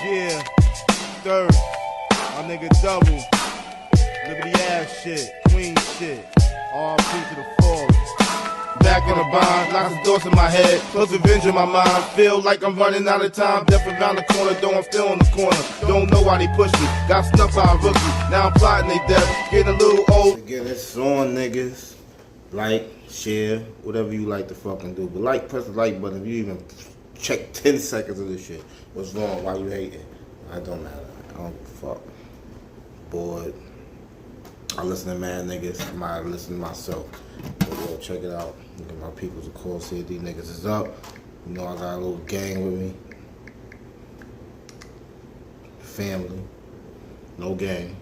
Yeah, third, my nigga double, liberty ass shit, queen shit, all to the fullest. Back in the bond, lots of thoughts in my head, close revenge in my mind. Feel like I'm running out of time, death around the corner, though I'm still in the corner. Don't know why they push me, got snuffed by a rookie. Now I'm plotting they death, getting a little old. Again, it's on, niggas. Like, share, whatever you like to fucking do. But like, press the like button if you even check 10 seconds of this shit. What's wrong? Why you hating? I don't matter. I don't fuck. Bored. I listen to mad niggas. I might listen to myself. But yo, check it out. Look at my people's of course here. These niggas is up. You know I got a little gang with me. Family. No gang.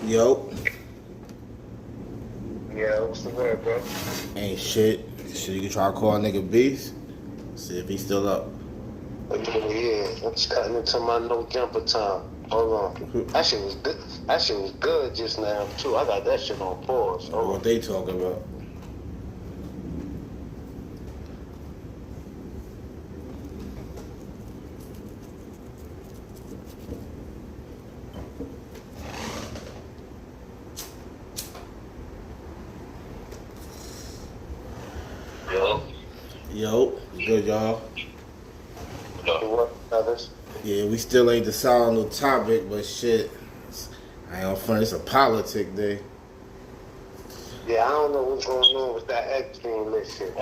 Yo. Yeah, what's the word, bro? Ain't shit. Shit, you can try to call a nigga Beast. See if he's still up. Yeah, I'm just cutting into my no jumper time. Hold on. That shit was good. That shit was good just now, too. I got that shit on pause. What they talking about? Yo, good y'all. What others? Yeah, we still ain't decided on no topic, but shit, I ain't gonna front, it's a politic day. Yeah, I don't know what's going on with that Epstein list shit.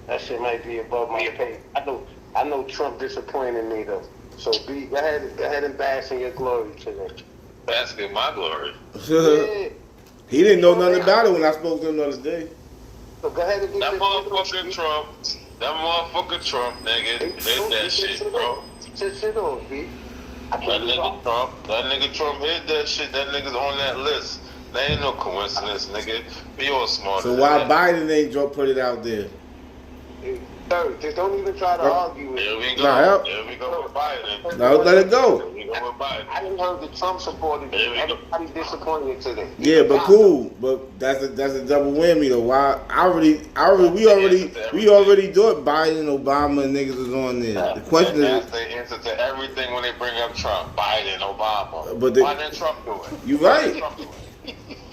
That shit might be above my pay. I know Trump disappointed me though. So go ahead and bask in your glory today. Bask in my glory. Yeah. He didn't know nothing about it when I spoke to him the other day. So go ahead and that motherfucker Trump, nigga, did that shit, bro. Shit on, B. That nigga Trump hit that shit. That nigga's on that list. That ain't no coincidence, nigga. Be all smart. So why Biden ain't put it out there? Third, just don't even try to argue with it. There we go. There we go with Biden. No, let it go. I didn't heard the Trump supporters. Everybody disappointed today. Yeah, but cool. But that's a double whammy though. Why? We already thought Biden and Obama and niggas was on there. The question is, that's the answer to everything when they bring up Trump, Biden, Obama. But why didn't Trump do it? You right.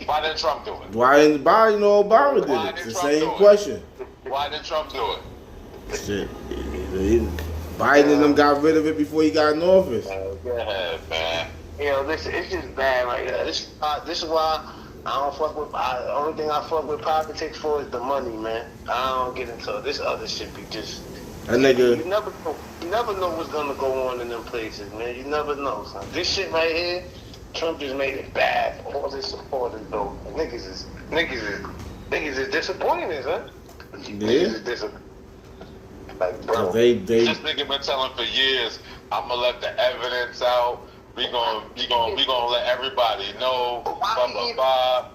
Why didn't Trump do it? Why didn't Biden or Obama do it? It's the same question. Why didn't Trump do it? Shit. Biden and them got rid of it before he got in office. Yeah, man. You know, listen, it's just bad right here. This is why I don't fuck with. The only thing I fuck with politics for is the money, man. I don't get into it. This other shit be just. That nigga. You never know what's gonna go on in them places, man. You never know, son. This shit right here, Trump just made it bad. All his supporters, though. Niggas is disappointed, huh? Yeah. Niggas is disappointed. Like, bro. This nigga been telling for years, I'ma let the evidence out. We gonna let everybody know.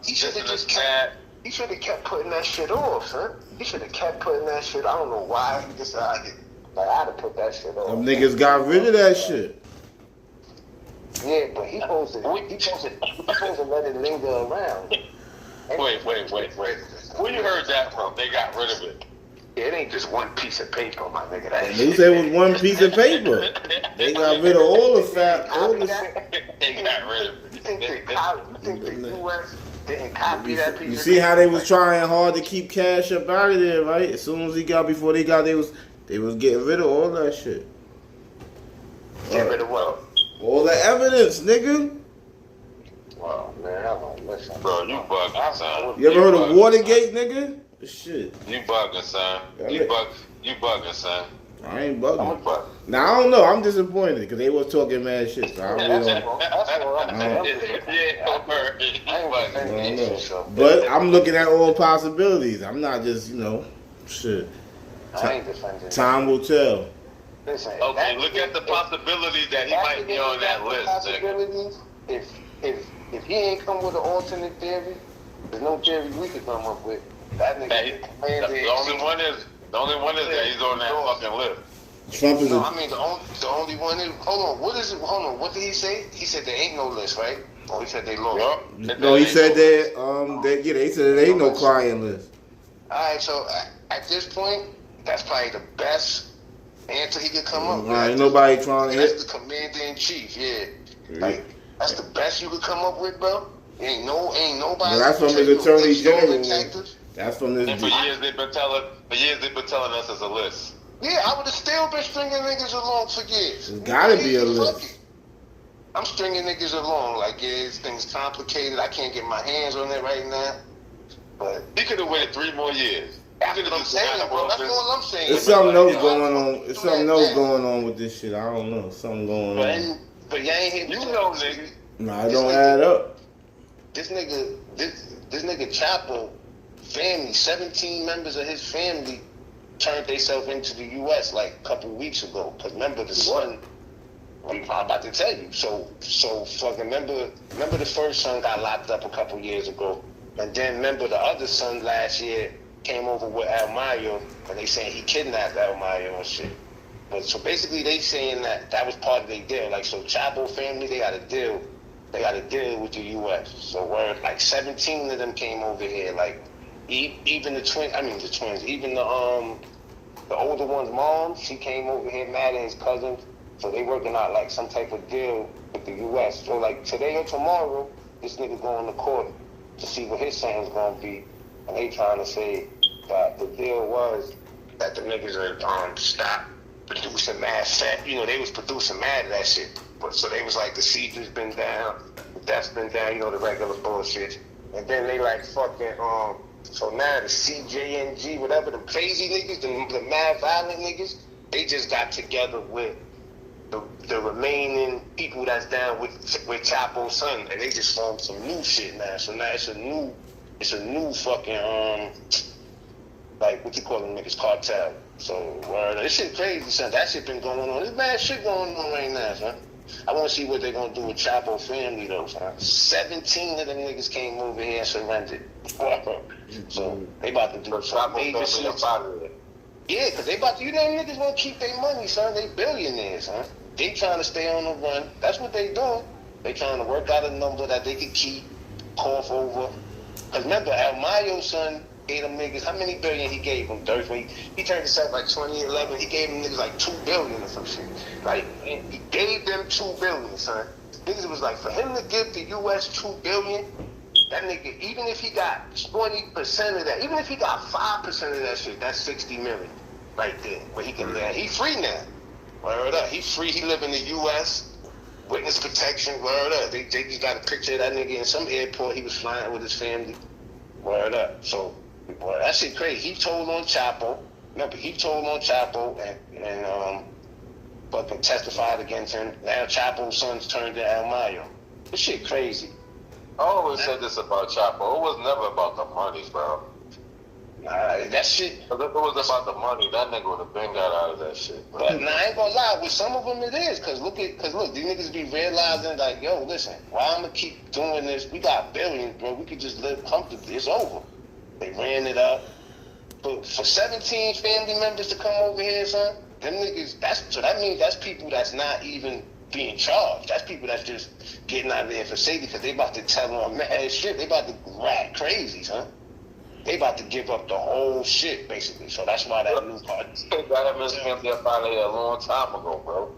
He should have kept putting that shit off, son. He should have kept putting that shit. I don't know why he decided. Like, I'd have put that shit off. Them niggas got rid of that shit. Yeah, but he supposed to let it linger around. Wait. Where you heard that from? They got rid of it. It ain't just one piece of paper, my nigga. They said it was one piece of paper. They got rid of all the fat. They got rid of it. You think the U.S. didn't copy that piece? You see how they was trying hard to keep cash up out of there, right? As soon as before they got, they was getting rid of all that shit. Get rid of what? All the evidence, nigga. Wow, man, I'm like, listen. Bro, you bugging, son. You ever heard of Watergate, nigga? Shit. You bugging, son. You bugging, son. I ain't bugging. Now, I don't know. I'm disappointed because they was talking mad shit. So I really don't know. But I'm looking at all possibilities. I'm not just, shit. Time will tell. Listen, okay, look at the possibility that he might be on that list. If he ain't come with an alternate theory, There's no theory we could come up with. That nigga. Hey, the only one is that he's on that fucking list. Trump is no, I mean the only one is. Hold on, what is it? Hold on, what did he say? He said there ain't no list, right? Oh, he said they lost. Yep. No, he said that they said there ain't no crying list. Alright, so at this point, that's probably the best answer he could come up with. Ain't nobody trying to hit. That's the commander in chief, yeah. Like that's the best you could come up with, bro. Ain't nobody. But that's from his attorney general. That's from this. And for years they've been telling us it's a list. Yeah, I would have still been stringing niggas along for years. There's gotta be a list. I'm stringing niggas along. Like, yeah, this thing's complicated. I can't get my hands on it right now. But he could have waited 3 more years. That's what I'm saying, bro. That's all I'm saying. There's something else going on. There's something else going on with this shit. I don't know. Something going on. But y'all ain't hear you know, nigga. Nah, it don't add up. This nigga Chapo family, 17 members of his family turned themselves into the U.S. like a couple weeks ago. Cause remember the son, I'm about to tell you. So fucking remember the first son got locked up a couple years ago, and then remember the other son last year came over with El Mayo, and they saying he kidnapped El Mayo and shit. But so basically they saying that was part of their deal. Like so Chapo family, they got a deal. They got a deal with the U.S. So where like 17 of them came over here. Like even the twins, even the older one's mom, she came over here mad at his cousin. So they working out like some type of deal with the U.S. So like today or tomorrow, this nigga going to court to see what his sentence gonna be, and they trying to say that the deal was that the niggas would stop producing mad fat. You know, they was producing mad of that shit. But so they was like the siege's been down, the death's been down. You know, the regular bullshit. And then they like fucking so now the CJNG, whatever, the crazy niggas, the mad violent niggas, they just got together with the remaining people that's down with Chapo's son, and they just formed some new shit now. So now it's a new fucking like what you call them niggas, cartel. So this shit crazy, son. That shit been going on. There's bad shit going on right now, son. I want to see what they're gonna do with Chapo family though, son. 17 of them niggas came over here and surrendered. So they about to do some major shit. Yeah, cause they about to, you know, niggas won't keep their money, son. They billionaires, huh? They trying to stay on the run. That's what they doing. They trying to work out a number that they can keep, cough over. Cause remember, El Mayo's son gave them niggas, how many billion he gave them? He turned himself like 2011. He gave them niggas like 2 billion or some shit. Like, he gave them 2 billion, son. Niggas was like, for him to give the U.S. 2 billion, that nigga, even if he got 20% of that, even if he got 5% of that shit, that's 60 million right there, where he can live. He free now. Word up. He free. He live in the U.S. Witness protection. Word up. They just got a picture of that nigga in some airport. He was flying with his family. Word up. So, boy, that shit crazy. He told on Chapo. Remember, he told on Chapo and fucking testified against him. Now Chapo's son's turned to El Mayo. This shit crazy. I always said this about Chapo. It was never about the money, bro. Nah, that shit. If it was about the money, that nigga would have been got out of that shit. Bro. But I ain't gonna lie, with some of them it is. Cause look, these niggas be realizing like, yo, listen, why I'm gonna keep doing this? We got billions, bro. We could just live comfortably. It's over. They ran it up. But for 17 family members to come over here, son, them niggas, that means that's people that's not even being charged. That's people that's just getting out of there for safety because they about to tell them mad shit. They about to rat crazy, son. They about to give up the whole shit, basically. So that's why that new party. That was him up out of here a long time ago, bro.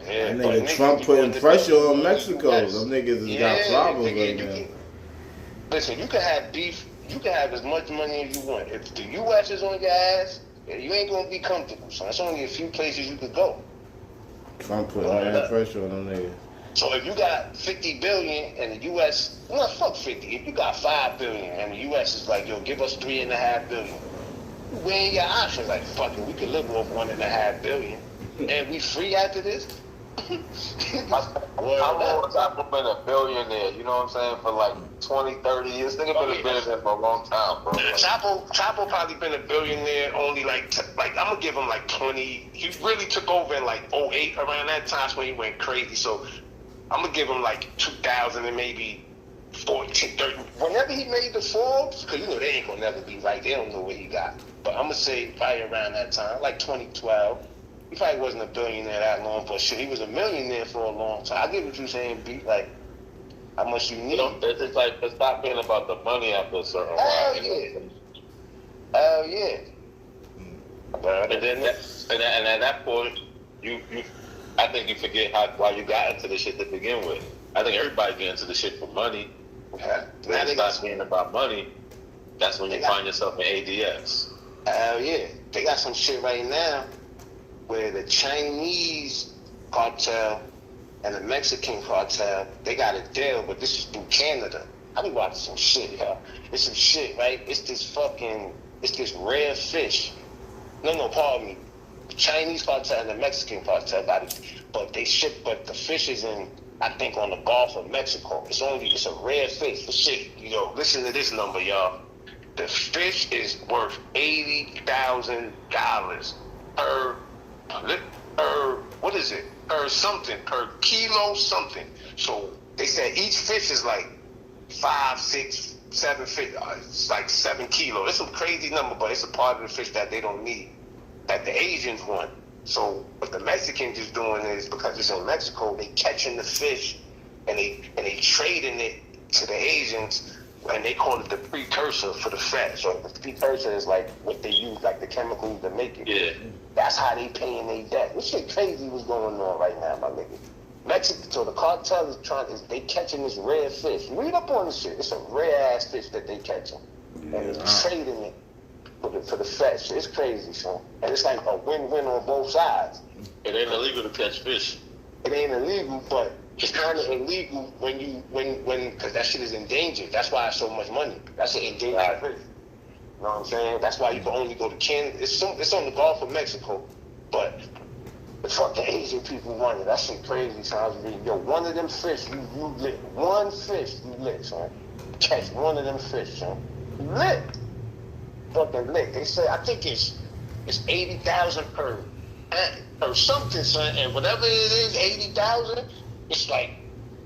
Yeah, that nigga Trump putting pressure on Mexico. Them niggas has got problems right now. Listen, you can have beef. You can have as much money as you want. If the U.S. is on your ass, you ain't gonna be comfortable. So that's only a few places you could go. Trump putting mad pressure on them niggas. So if you got 50 billion and the U.S., well, fuck 50. If you got 5 billion and the U.S. is like, yo, give us 3.5 billion, you weighing your options like, fuck it, we could live off 1.5 billion, and we free after this. How long has Apple been a billionaire? You know what I'm saying? For like 20, 30 years. Nigga been a billionaire for a long time, bro. Chapo probably been a billionaire only like I'm gonna give him like 20. He really took over in like 08 around that time when he went crazy. So I'm gonna give him like 2000 and maybe 14, 30. Whenever he made the Forbes, because you know they ain't gonna never be right. They don't know what he got. But I'm gonna say probably around that time, like 2012. He probably wasn't a billionaire that long, but shit, he was a millionaire for a long time. I get what you're saying, B. Like, how much you need. It's like, it's not being about the money after a certain Hell while. yeah. Hell yeah. And then, and at that point, I think you forget why you got into the shit to begin with. I think everybody get into the shit for money. Yeah. When it starts being about money, that's when you find yourself in ADX. Hell yeah. They got some shit right now where the Chinese cartel and the Mexican cartel, they got a deal, but this is through Canada. I be watching some shit, y'all. It's some shit, right? It's this rare fish. No, pardon me. The Chinese cartel and the Mexican cartel got it, but the fish is in, I think, on the Gulf of Mexico. It's a rare fish. The shit, listen to this number, y'all. The fish is worth $80,000 per kilo something. So they said each fish is like 5, 6, 7 fish. It's like 7 kilos. It's a crazy number, but it's a part of the fish that they don't need, that the Asians want. So what the Mexicans is doing is, because it's in Mexico, they catching the fish and they trading it to the Asians, and they call it the precursor for the fat. So the precursor is like what they use, like the chemicals to make it. Yeah. That's how they paying their debt. This shit crazy what's going on right now, my nigga. Mexico, so the cartel they catching this rare fish. Read up on this shit. It's a rare ass fish that they catching. And they're trading it for the fat shit. It's crazy, son. And it's like a win-win on both sides. It ain't illegal to catch fish. It ain't illegal, but it's kind of illegal because that shit is endangered. That's why it's so much money. That's an endangered fish. You know what I'm saying? That's why you can only go to Canada. It's on the Gulf of Mexico, but the fucking Asian people want it. That shit crazy, son. One of them fish, you lit. One fish, you lit, son. Catch one of them fish, son. Lit. Fucking lit. They say, I think it's 80,000 per something, son. And whatever it is, 80,000, it's like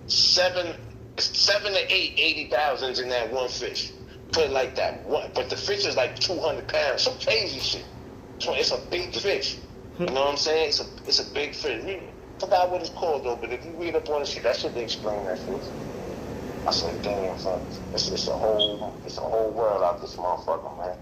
7 to 8 80,000s in that one fish. Put it like that. But the fish is like 200 pounds. Some crazy shit. So it's a big fish. You know what I'm saying? It's a big fish. I forgot what it's called though, but if you read up on the shit, that shit they explain that fish. I said, damn, son. It's a whole world out this motherfucker, man.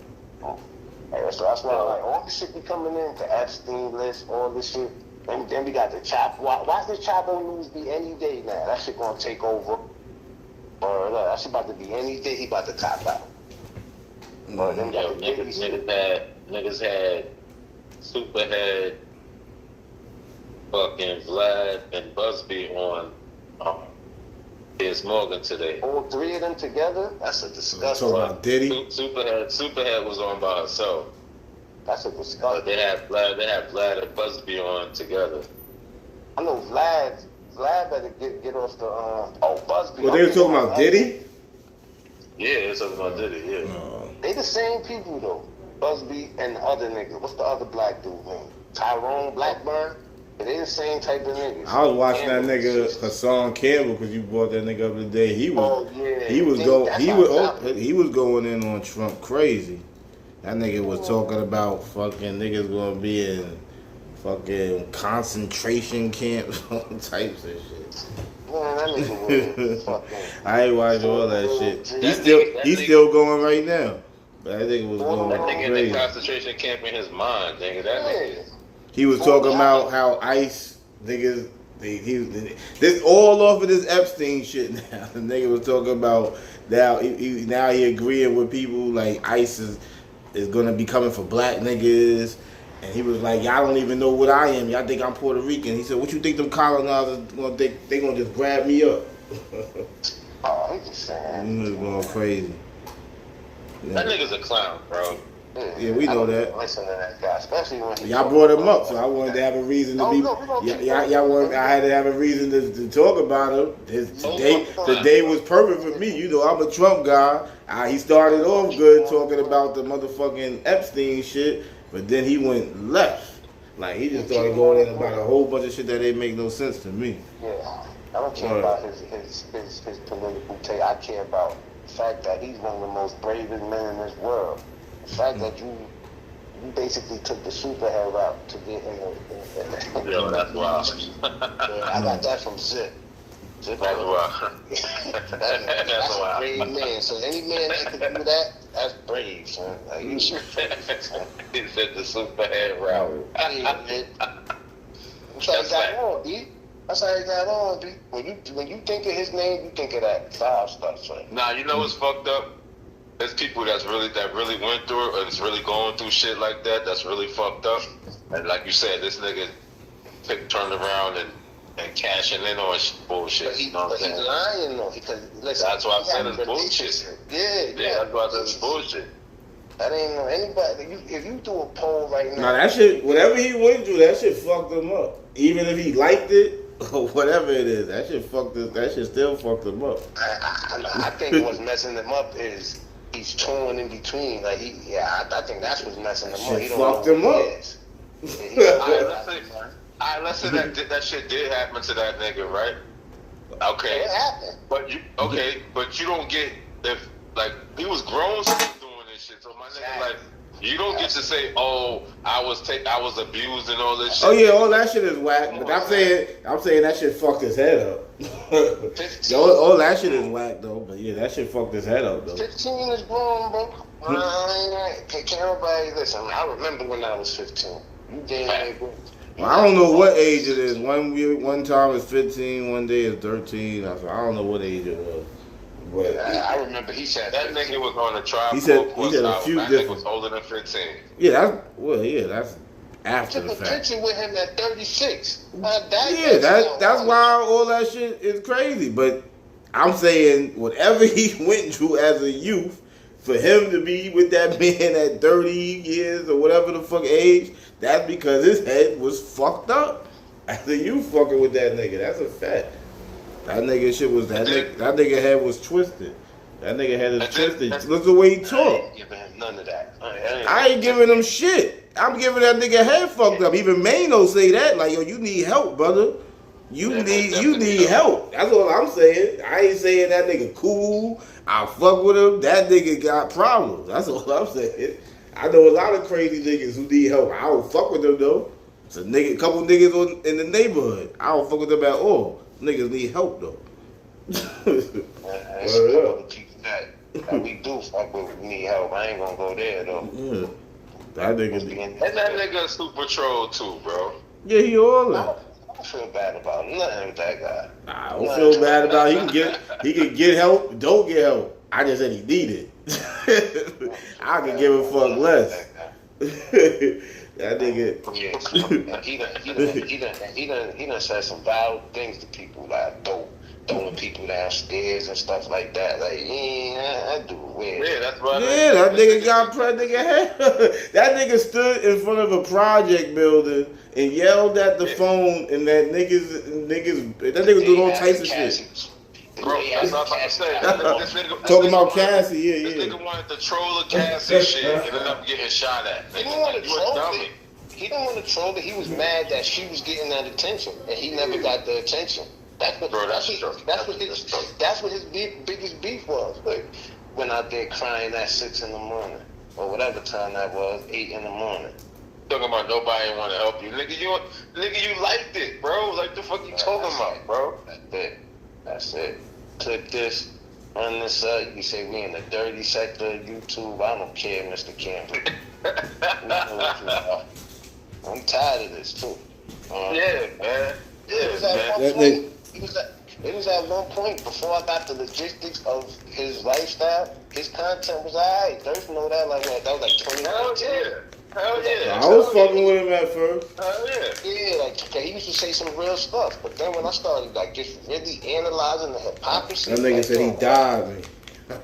Hey, so that's why like all this shit be coming in, the Epstein list, all this shit. Then we got the Chop. Watch the Chapo news be any day now. That shit gonna take over. Or that shit about to be any day. He about to top out. Or then niggas had Superhead, fucking Vlad, and Busby on Piers Morgan today. All three of them together? That's a disgusting. Talking about Diddy? Superhead was on by herself. That's a disgusting. They had Vlad and Busby on together. I know Vlad better get off the Busby. Well, they were talking about Diddy? Yeah, they were talking about Diddy, yeah. They the same people though. Busby and the other nigga. What's the other black dude name? Tyrone Blackburn? They the same type of niggas. I was watching that nigga Hassan Campbell because you brought that nigga up today. He was going in on Trump crazy. That nigga was talking about fucking niggas gonna be in fucking concentration camps, all types of shit. Man, that nigga was fucking. I ain't watching all that shit. He's still going right now. But that nigga was going that nigga crazy. in the concentration camp in his mind, nigga. That nigga. He was talking about how ICE niggas, this all off of this Epstein shit now. The nigga was talking about now he agreeing with people like ICE is gonna be coming for black niggas. And he was like, y'all don't even know what I am. Y'all think I'm Puerto Rican. He said, what you think them colonizers gonna think? They gonna just grab me up. I'm just saying. He was going crazy. Yeah. That nigga's a clown, bro. Yeah, we know that. Listen to that guy, especially when y'all brought him up, so I wanted to have a reason to I had to have a reason to talk about him. The day was perfect for me. You know, I'm a Trump guy. He started off good talking about the motherfucking Epstein shit, but then he went left. Like he just started going in about a whole bunch of shit that didn't make no sense to me. Yeah. I don't care about his political take. I care about the fact that he's one of the most bravest men in this world. The fact that you basically took the superhero route to get in the Yo, that's wild. I got that from Zip. That's wild. That's a brave man. So any man that can do that, that's brave, son. Like, you should. He said the superhead route. That's how he got on, B. That's how he got on, B. When you think of his name, you think of that 5 stuff, son. Nah, you know what's fucked up? There's people that really went through it, or that's really going through shit like that. That's really fucked up. And like you said, this nigga turned around and cashing in on bullshit. But he's lying though, because listen, that's why I said it's bullshit. Yeah, that's why I said it's bullshit. That ain't no anybody. If you do a poll right now, nah, that shit, whatever he went through, that shit fucked him up. Even if he liked it or whatever it is, that shit still fucked him up. I think what's messing him up is he's torn in between. Like I think that's what's messing him up. He don't fucked know him who up. he is. Let's say that shit did happen to that nigga, right? Okay. It happened. But you don't get, if like he was grown still doing this shit. So my nigga, like, you don't get to say, oh, I was abused and all this shit. Oh yeah, all that shit is whack. But I'm saying that shit fucked his head up. all that shit is whack though. But yeah, that shit fucked his head up though. 15 is grown, bro. Can't everybody listen? I remember when I was 15. You damn good. Well, I don't know what age it is. One time it's 15, one day it's 13. I don't know what age it was. But I remember he said that nigga was on the trial. He said a few that different. Nigga was older than 15. Yeah, that's after the took a fact. picture with him at 36. That's why all that shit is crazy. But I'm saying whatever he went through as a youth, for him to be with that man at 30 years or whatever the fuck age, that's because his head was fucked up. After you fucking with that nigga, that's a fact. That nigga shit was that nigga head was twisted. That nigga head is twisted. Look at the way he talk. I ain't giving him none of that. I ain't giving him shit. I'm giving that nigga head fucked up. Even Mano say that, like, yo, you need help, brother. You need help. That's all I'm saying. I ain't saying that nigga cool. I fuck with him. That nigga got problems. That's all I'm saying. I know a lot of crazy niggas who need help. I don't fuck with them though. It's a couple niggas in the neighborhood. I don't fuck with them at all. Niggas need help though. There's a couple of people that we do fuck with need help. I ain't gonna go there though. Yeah. That nigga. And that nigga super troll too, bro. Yeah, he all that. I don't feel bad about nothing with that guy. I don't feel bad about it. He can get help, don't get help. I just said he need it. I can give a fuck less. That nigga. He done said some vile things to people, like throwing people downstairs and stuff like that. Like, I do it weird. Yeah, that's right. Yeah, that nigga got pregnant. That nigga stood in front of a project building and yelled at the phone, and that nigga doing all types of shit. Bro, that's what I'm saying. Talking about Cassie, yeah. This nigga wanted to troll a Cassie shit and ended up getting shot at. He didn't want to troll it. He didn't want to troll it. He was mad that she was getting that attention, and he never got the attention. That's what his biggest beef was. Like, when I did crying at 6 in the morning, or whatever time that was, 8 in the morning. Talking about nobody want to help you, nigga. You liked it, bro. Like the fuck you talking about, bro? That's it. Click this, run this up. You say we in the dirty sector of YouTube. I don't care, Mr. Campbell. I'm tired of this too. Yeah, man. It was at one point before I got the logistics of his lifestyle. His content was alright. There's no that like that. That was like 2019. Hell yeah. I was fucking with him at first. Hell yeah. Yeah, like he used to say some real stuff, but then when I started like just really analyzing the hypocrisy, that nigga said he died, man. And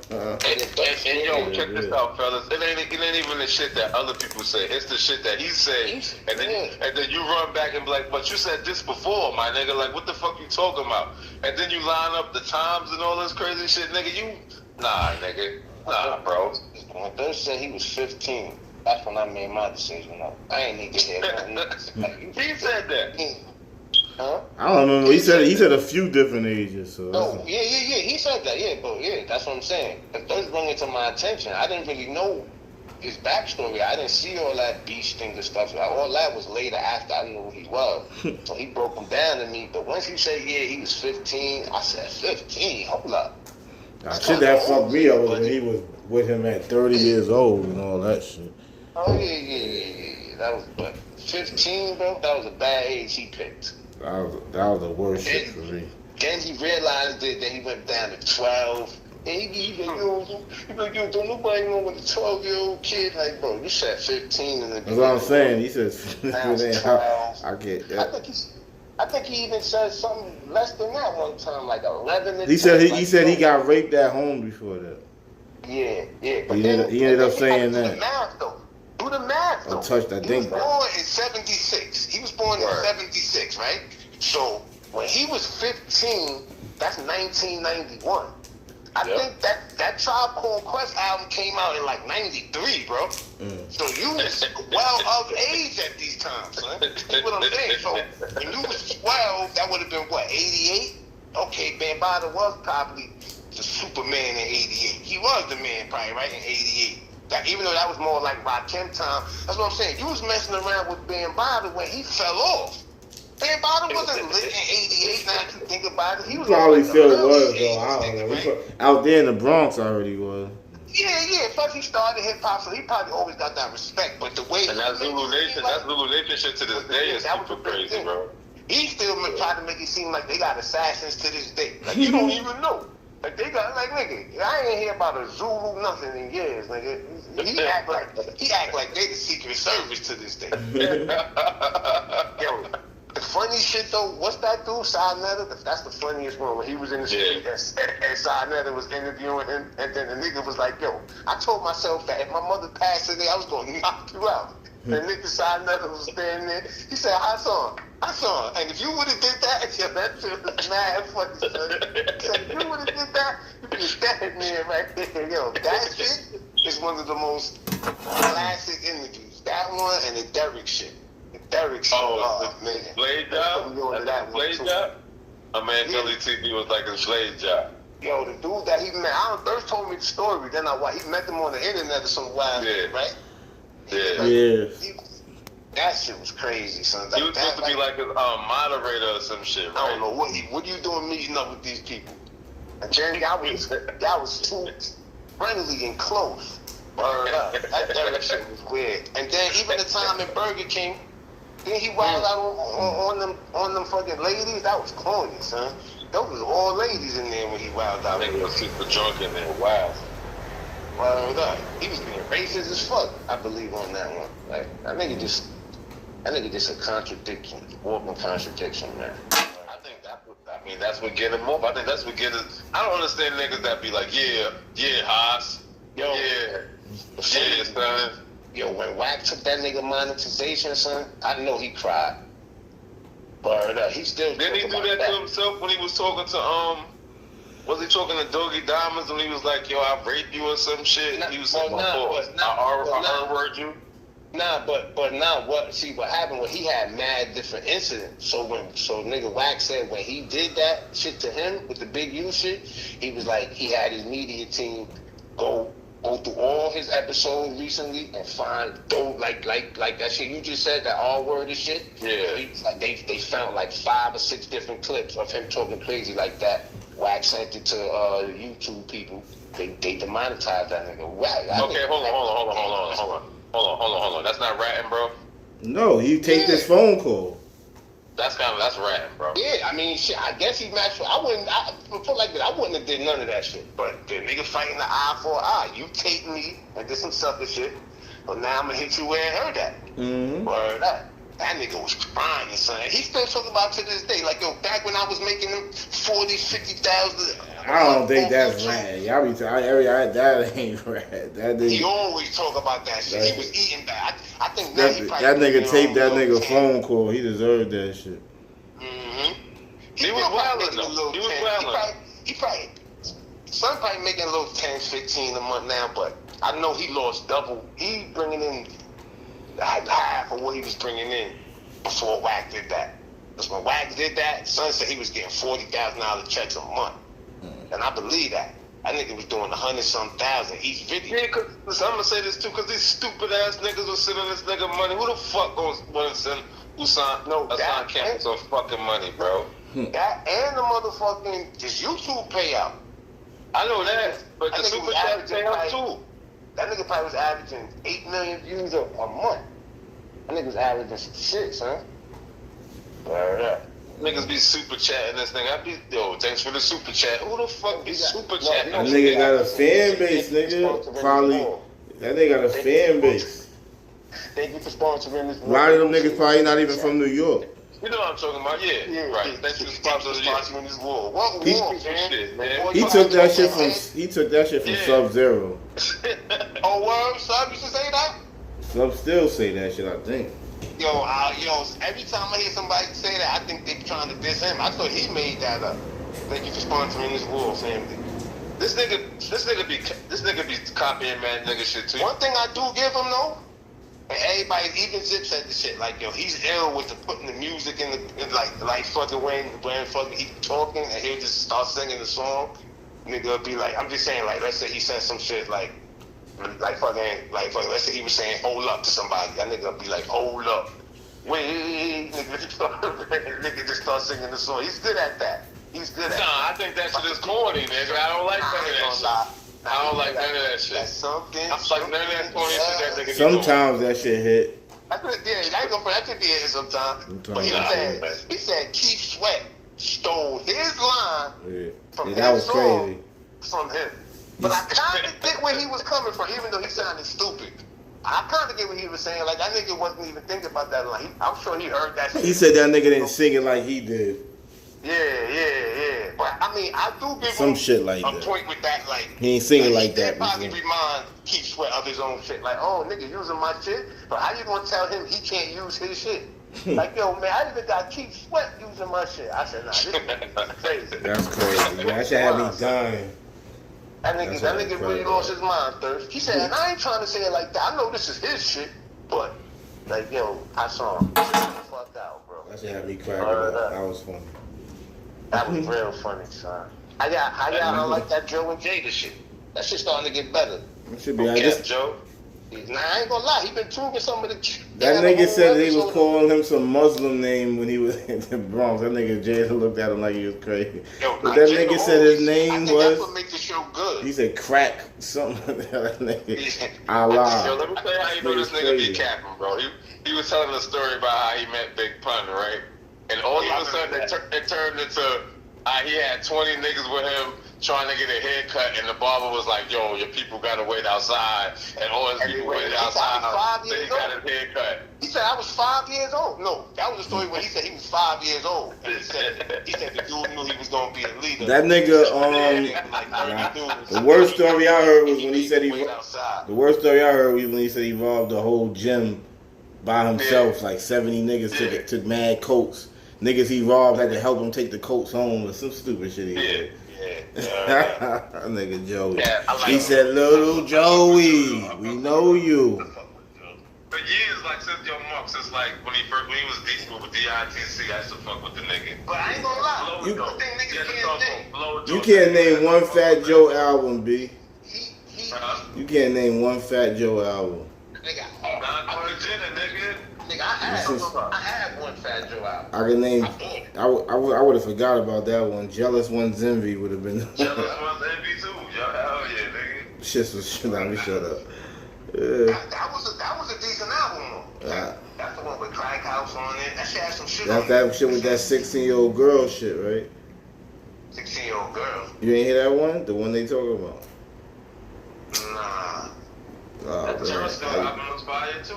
yo, check this out, fellas. It ain't even the shit that other people say. It's the shit that he said, and then you run back and be like, "But you said this before, my nigga. Like, what the fuck you talking about?" And then you line up the times and all this crazy shit, nigga. Nah, bro. When they said he was 15. That's when I made my decision. I ain't need to hear nothing. He said that. Huh? I don't remember. He said a few different ages. So no, yeah. He said that, yeah, but yeah, that's what I'm saying. It does bring it to my attention. I didn't really know his backstory. I didn't see all that beach thing and stuff. All that was later after I knew who he was. So he broke him down to me. But once he said, yeah, he was 15, I said, 15? Hold up. Shit that fucked me up was when he was with him at 30 years old and all that shit. Oh, yeah. That was, but 15, bro, that was a bad age he picked. That was the worst shit for me. Then he realized it, then he went down to 12. And he like, yo, don't nobody know what a 12-year-old kid, like, bro, you said 15 in the That's what I'm saying. He says, I get that. I think he even said something less than that one time, like 11. He said he got raped at home before that. Yeah. But he ended up saying that. Do the math, though. He was born in 76. He was born in 76, right? So when he was 15, that's 1991. I think that Tribe Called Quest album came out in like 93, bro. So you was well of age at these times, son. That's what I'm saying. So when you was 12, that would have been what, 88? Okay, Bambaataa was probably the Superman in 88. He was the man probably, right, in 88. Even though that was more like Rakim time, that's what I'm saying. You was messing around with Bambaataa when he fell off. Bambaataa wasn't lit in 88, now that you think about it. He was probably still was, though. I don't know. Right? Out there in the Bronx already was. Yeah. Plus he started hip-hop, so he probably always got that respect. But the way... And that Zulu Nation shit to this day is super crazy, bro. He still tried to make it seem like they got assassins to this day. Like, you don't even know. Like, they got, like, nigga, I ain't hear about a Zulu nothing in years, nigga. He act like they the Secret Service to this day. Yo, the funny shit, though, what's that dude, Sinetta? That's the funniest one, when he was in the street and Sinetta was interviewing him, and then the nigga was like, yo, I told myself that if my mother passed today, I was going to knock you out. And nigga Sinetta was standing there. He said, Hassan, and if you would have did that, that shit was mad funny, son. He said, if you would have did that, you'd be standing there right there. Yo, that shit is one of the most classic interviews. That one and the Derek shit. The Blade job? Blade job? A man Gully TV was like his Blade job. Yo, the dude that he met, Dirk told me the story, then he met them on the internet or some wild shit, right? Yeah. That shit was crazy, son. He was supposed to be like his moderator or some shit, right? I don't know what you doing meeting up with these people. And Jerry, I was too friendly and close. That Derek shit was weird. And then even the time in Burger King, then he wild out on them fucking ladies. That was corny, son. Those was all ladies in there when he wild out. Nigga was super drunk in there, wild. He was being racist as fuck, I believe, on that one. Like, that nigga just a contradiction, walking contradiction, man. That's what get him up. I think that's what get us. I don't understand niggas that be like, yeah, Haas, son. Yo, when Wack took that nigga monetization, son, I know he cried. But he still didn't he do that to himself when he was talking to was he talking to Doggy Diamonds when he was like, yo, I raped you or some shit? He was like, I heard you. What happened was he had mad different incidents. So nigga Wack said when he did that shit to him with the Big U shit, he was like, he had his media team go through all his episodes recently and find like that shit you just said, that all word and shit. Yeah. Like they found like 5 or 6 different clips of him talking crazy like that. Wack sent it to YouTube people. They demonetized that nigga. Wack. Okay, hold on. That's not ratting, bro. No, he take this phone call. That's ratting, bro. Yeah, I mean, shit. I guess he matched. I wouldn't have did none of that shit. But the nigga fighting the eye for an eye. You take me and did some sucker shit. But now I'm gonna hit you where it hurt at. Mm-hmm. Word up. That nigga was crying, son. He still talking about to this day. Like, yo, back when I was making them 40, 50,000. I don't think that's right. Y'all be talking that ain't right. He always talk about that shit. He was eating that. I think now he probably... That nigga taped that nigga phone call. He deserved that shit. Mm-hmm. He was wilding, though. He was wilding. He probably... Son probably making a little 10, 15 a month now, but I know he lost double. He bringing in half of what he was bringing in before Wack did that. Because when Wags did that, son said he was getting $40,000 checks a month. And I believe that. That nigga was doing 100-some thousand each video. Yeah, cause I'm gonna say this too, cause these stupid ass niggas will sit on this nigga money. Who the fuck gonna want to send Hassan Campbell some fucking money, bro? That and the motherfucking just YouTube payout. I know that, but the super chat payout too. That nigga probably was averaging 8 million views a month. That nigga was averaging some shit, son. Niggas be super chatting this thing. I be, yo, thanks for the super chat. Who the fuck be super chatting? That nigga got a fan base, nigga. Probably. That nigga got a fan base. Thank you for sponsoring this. A lot of them niggas probably not even from New York. You know what I'm talking about? Yeah, right. Thanks for sponsoring this war. What war, man? He took that shit from Sub-Zero. Oh, word, Sub used to say that? Sub still say that shit, I think. Yo, every time I hear somebody say that, I think they're trying to diss him. I thought he made that up. Thank you for sponsoring this war, family. This nigga be copying mad nigga shit too. One thing I do give him though, and everybody, even Zip said the shit, like, yo, he's ill with putting the music in like fucking when fucking he talking and he'll just start singing the song. Nigga will be like, I'm just saying, like, let's say he said some shit like fucking, let's say he was saying hold up to somebody. That nigga will be like, hold up. Wait, nigga just start singing the song. He's good at that. He's good at that. Nah, I think that shit is corny, nigga. I don't like none of that shit. I don't like none of that shit. That's something. I'm like none of that corny shit that nigga Sometimes that shit hit. That could be it sometimes. But he said Keith Sweat stole his line from that song crazy. From him. But I kind of get where he was coming from, even though he sounded stupid. I kind of get what he was saying. Like, that nigga wasn't even thinking about that line. I'm sure he heard that shit. He said that nigga didn't sing it like he did. Yeah. But, I mean, I do give some him shit like a that. Point with that. Like, he ain't singing like that. He probably remind Keith Sweat of his own shit. Like, oh, nigga using my shit? But how you gonna tell him he can't use his shit? Like, yo, man, I even got Keith Sweat using my shit. I said, nah, this is crazy. That's crazy. That shit had me dying. That nigga really lost his mind, Thirst. He said, and I ain't trying to say it like that. I know this is his shit, but, like, yo, I saw him. Fucked out, bro. That shit had me cracking up. That was funny. That was real funny, son. How y'all don't like that Joe and Jada shit? That shit starting to get better. It should be. Joe. Nah, I ain't gonna lie. He been proving some of the. That nigga said that he was calling him some Muslim name when he was in the Bronx. That nigga Jada looked at him like he was crazy. Yo, but that nigga said his name was. That's what makes the show good. He said crack something. That nigga. Allah. Yo, let me tell you how you know this nigga be capping, bro. He was telling a story about how he met Big Pun, right? And all of a sudden it turned into he had 20 niggas with him trying to get a haircut, and the barber was like, yo, your people gotta wait outside, and all his people waited outside, so he got his haircut. He said I was 5 years old. No, that was the story where he said he was 5 years old. And he said the dude knew he was gonna be a leader. That nigga, the worst story I heard was when he said the worst story I heard was when he said he robbed the whole gym by himself, like 70 niggas took mad coats. Niggas he robbed had to help him take the coats home or some stupid shit he did. Nigga Joey. He said, little Joey, we know you. For years, like since Yo Mark, since like when he was decent with DITC, I used to fuck with the nigga. But I ain't gonna lie. You can't name one Fat Joe album, B. You can't name one Fat Joe album. I had one Fat Joe album. I can name. I would have forgot about that one. Jealous One's Envy would have been. Jealous One's Envy too. Hell yeah, nigga. Shit was shut up. Shut up. That was a decent album. That's the one with Crack House on it. That shit had some shit. That's that shit with that 16-year-old girl shit, right? 16-year-old girl. You ain't hear that one? The one they talking about? Nah. Oh, that Jealous album was fire too.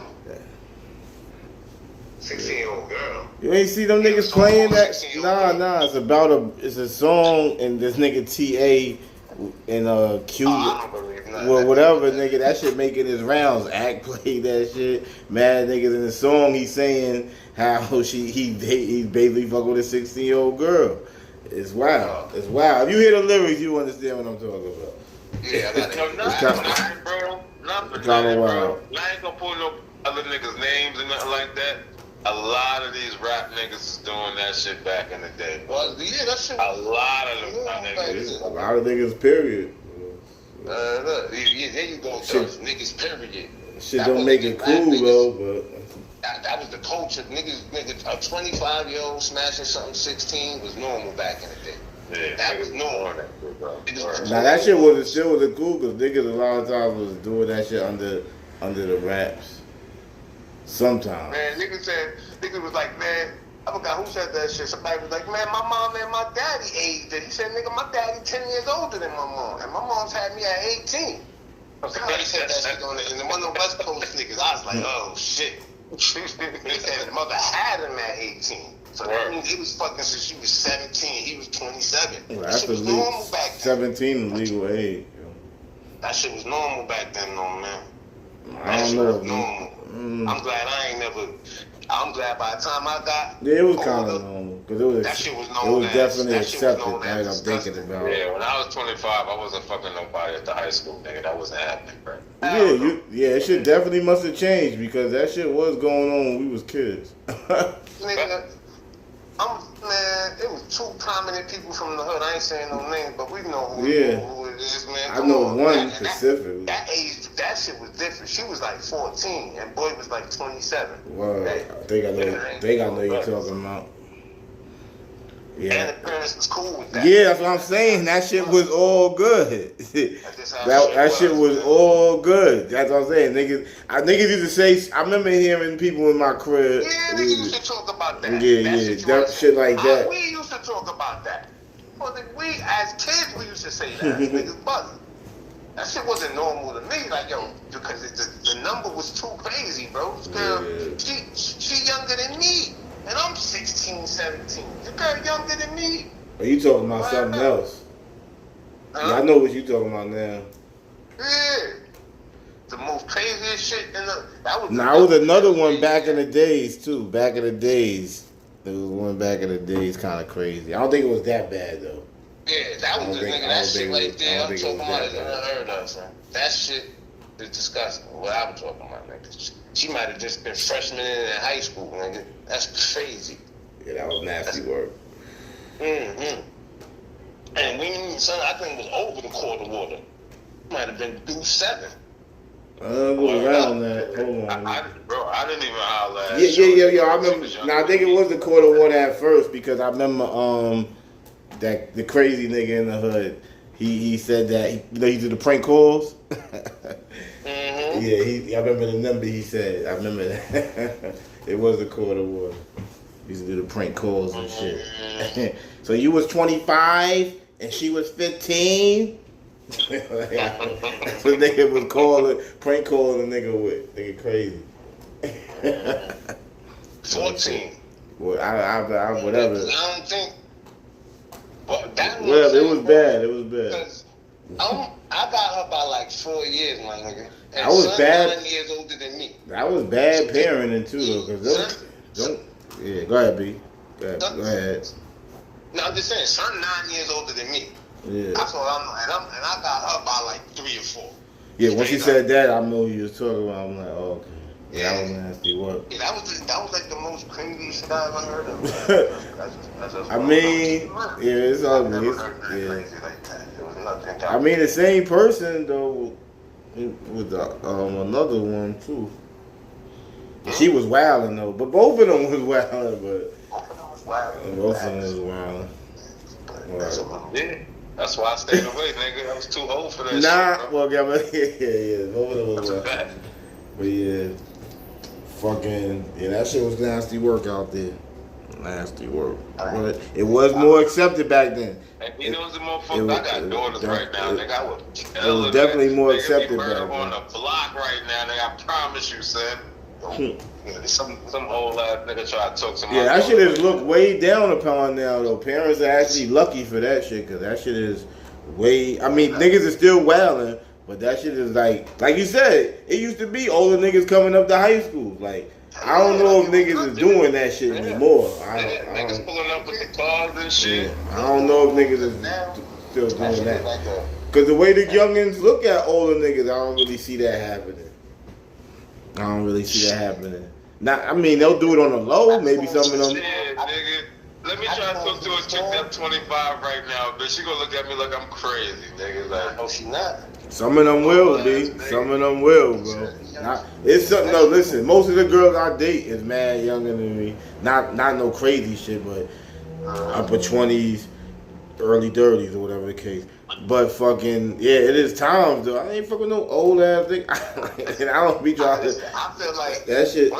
16-year-old girl. You ain't see them niggas playing that? Nah. It's a song and this nigga TA and Cuba. Well, whatever, nigga. That shit making his rounds. Act played that shit. Mad niggas in the song. He's saying how he basically fuck with a 16-year-old girl. It's wild. It's wild. If you hear the lyrics, you understand what I'm talking about. Yeah, nothing, bro. Nothing, kind of wild. I ain't gonna pull no other niggas' names and nothing like that. A lot of these rap niggas is doing that shit back in the day. Well, yeah, that shit. A lot of them niggas. A lot of niggas, period. Look, there you go, niggas, period. Shit that don't make it cool, though, but... That was the culture. Niggas, a 25-year-old smashing something 16 was normal back in the day. Yeah, that was normal. Now, that shit still wasn't cool, because niggas a lot of times was doing that shit under the raps. Sometimes. Man, niggas was like, man, I forgot who said that shit. Somebody was like, man, my mom and my daddy aged it. He said, nigga, my daddy 10 years older than my mom. And my mom's had me at 18. Somebody said that shit on it. And one of the West Coast niggas, I was like, oh, shit. He said the mother had him at 18. So that means he was fucking since she was 17. He was 27. Well, that shit was normal back then. 17 legal age. That shit was normal back then, though, man. I don't know. Normal. I'm glad I'm glad by the time I got... Yeah, it was kind of normal. Cause that shit was known. It was definitely accepted, right? I'm thinking about it. Yeah, when I was 25, I wasn't fucking nobody at the high school, nigga. That wasn't happening, bro. Yeah, it shit definitely must have changed because that shit was going on when we was kids. Nigga, man, it was two prominent people from the hood. I ain't saying no names, but we know who it is, man. I know one specifically. That age, that shit was different. She was like 14, and boy was like 27. Well, hey, I think I know you're talking about. Yeah. And the parents was cool with that. Yeah, that's what I'm saying. That shit was all good. that shit was all good. That's what I'm saying. Niggas used to say, I remember hearing people in my crib. Yeah, niggas used to talk about that. Yeah, that shit like that. We used to talk about that. Well, we, as kids, we used to say that. Niggas buzzing. That shit wasn't normal to me. Like, yo, because the number was too crazy, bro. This girl, she younger than me. And I'm 16, 17. The girl younger than me. Are you talking about something else? Yeah, I know what you talking about now. Yeah. The most craziest shit in the... That was another one back in the days, too. Back in the days. There was one back in the days kind of crazy. I don't think it was that bad, though. Yeah, that was the nigga. That shit right there, I'm talking about it. I heard of, son. That shit is disgusting. What I'm talking about, nigga. She might have just been freshman in high school, nigga. That's crazy. Yeah, that was nasty work. Mm-hmm. And we, son, I think it was over the quarter water. Might have been due 7. Go around that. Hold on. I didn't even holler at Yeah. I remember. Now I think it was the quarter water at first because I remember that the crazy nigga in the hood. He said that he did the prank calls. Mm-hmm. Yeah, I remember the number he said. I remember that. It was the quarter water. He used to do the prank calls and shit. So you was 25 and she was 15. That's what nigga was prank calling a nigga with. Nigga crazy. 14. Well, I whatever. I don't think. But that well, it was bad. I got her by like 4 years, my nigga. And I was bad. 9 years older than me. That was bad parenting too, though. Cause yeah, go ahead, B. Go ahead. No, I'm just saying, son 9 years older than me. Yeah. That's what I'm like. And I got her by like 3 or 4. Yeah, once you said that, I know you was talking about. I'm like, oh, okay. Yeah, that was nasty work. Yeah, that was like the most crazy shit I ever heard of. I mean, yeah, it's ugly. I mean, the same person though with another one too. She was wilding though, but both of them was wilding. But both of them was wilding. Yeah, that's why I stayed away, nigga. I was too old for that shit. Well, yeah, both of them was wild. But yeah. That shit was nasty work out there. Nasty work. But it was more accepted back then. And you know, the motherfucker, I got daughters right now, nigga. I would it was definitely more accepted back then. On the block right now, nigga. I promise you, son. Some old ass nigga try to talk to my that shit is looked way down upon now, though. Parents are actually lucky for that shit, because that shit is way... I mean, niggas is still wilding. But that shit is like you said, it used to be older niggas coming up to high school. Like, I don't know if niggas is doing that shit anymore. Niggas pulling up with the cars and shit. I don't know if niggas is still doing that. Because the way the youngins look at older niggas, I don't really see that happening. Not, I mean, they'll do it on the low. Maybe some of them. Yeah, nigga. Let me try to talk to a chick that's 25 right now, but she gonna look at me like I'm crazy, nigga. Like, no, she not. Some of them will be. Some of them will, bro. It's something. No, listen. Most of the girls I date is mad younger than me. Not no crazy shit, but upper 20s, early 30s, or whatever the case. But fucking yeah, it is times though. I ain't fucking no old ass thing. And I don't be trying to. I feel like that shit.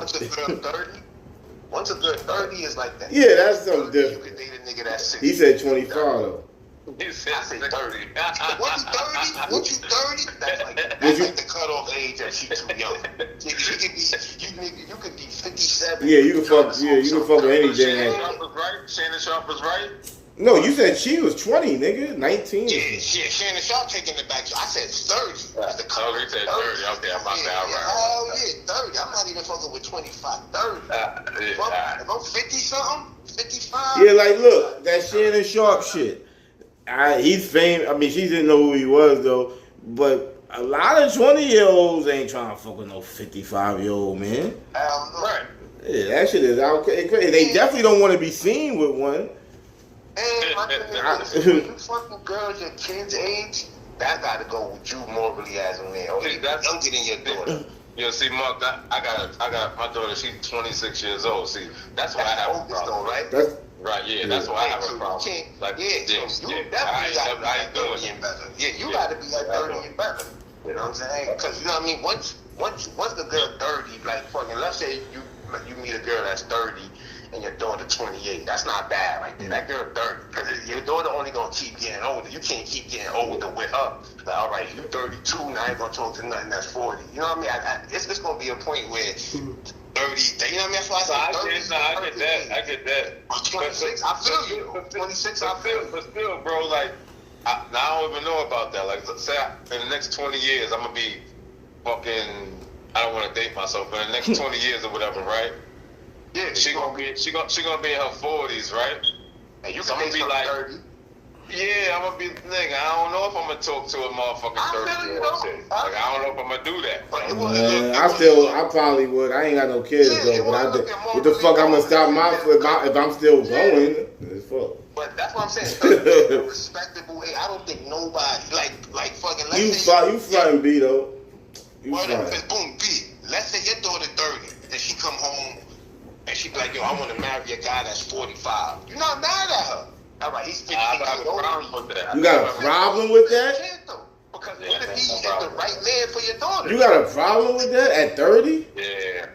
Once a good 30 is like that. Yeah, that's something different. You can date a nigga that's 60. He said 25 though. He said 30. Once you 30, that's like the cutoff age that you too young. You could be 57. Yeah, you can fuck. Yeah, you can fuck with any Shannon Sharp was right. Shannon Sharp was right. No, you said she was 20, nigga. 19. Yeah, Shannon Sharp taking it back. I said 30. That's the color. He said 30. Okay, I'm about to Hell yeah, 30. I'm not even fucking with 25. 30. If I'm 50 something, 55. Yeah, like look, that Shannon Sharp shit. He's famous. I mean, she didn't know who he was though. But a lot of 20-year-olds ain't trying to fuck with no 55-year-old man. Right. Yeah, that shit is out. They definitely don't want to be seen with one. And when you fucking girls your kids' age, that gotta go with you morally as a man. Or that's younger than your daughter. You know, see, Mark, I got my daughter. She's 26 years old. See, that's why I have a problem, right? Right, yeah, that's why I have a problem. Like, you definitely gotta be like 30 and better. Yeah, you gotta be like 30 and better. You know what I'm saying? Because you know what I mean. Once the girl 30, like fucking, let's say you meet a girl that's 30. And your daughter 28. That's not bad right there. That girl 30. Because your daughter only gonna keep getting older. You can't keep getting older with her. Like, all right, you 32, now I ain't gonna talk to nothing that's 40. You know what I mean? It's gonna be a point where 30, you know what I mean? That's why I said 30. I get that. 26, I feel you. 26, I feel you. But still, bro, like, I don't even know about that. Like, let's say in the next 20 years, I'm gonna be fucking, I don't want to date myself, but in the next 20 years or whatever, right? Yeah, she gonna be in her 40s, right? And you can be like 30. Yeah, I'm gonna be nigga. I don't know if I'm gonna talk to a motherfucking 30-year-old chick. Like, I don't know if I'm gonna do that. I probably would. I ain't got no kids though. But what the fuck? I'm gonna stop my foot if I'm still going. It's fuck. But that's what I'm saying. 30 is a respectable age. I don't think nobody like fucking. You frontin' B though. You frontin'. Boom B. Let's say your daughter 30 and she come home. And she be like, yo, I want to marry a guy that's 45. You're not mad at her. All right, he's 50. I got a problem with that. You got a problem with that? Because what if he is the right man for your daughter? You got a problem with that at 30? Yeah.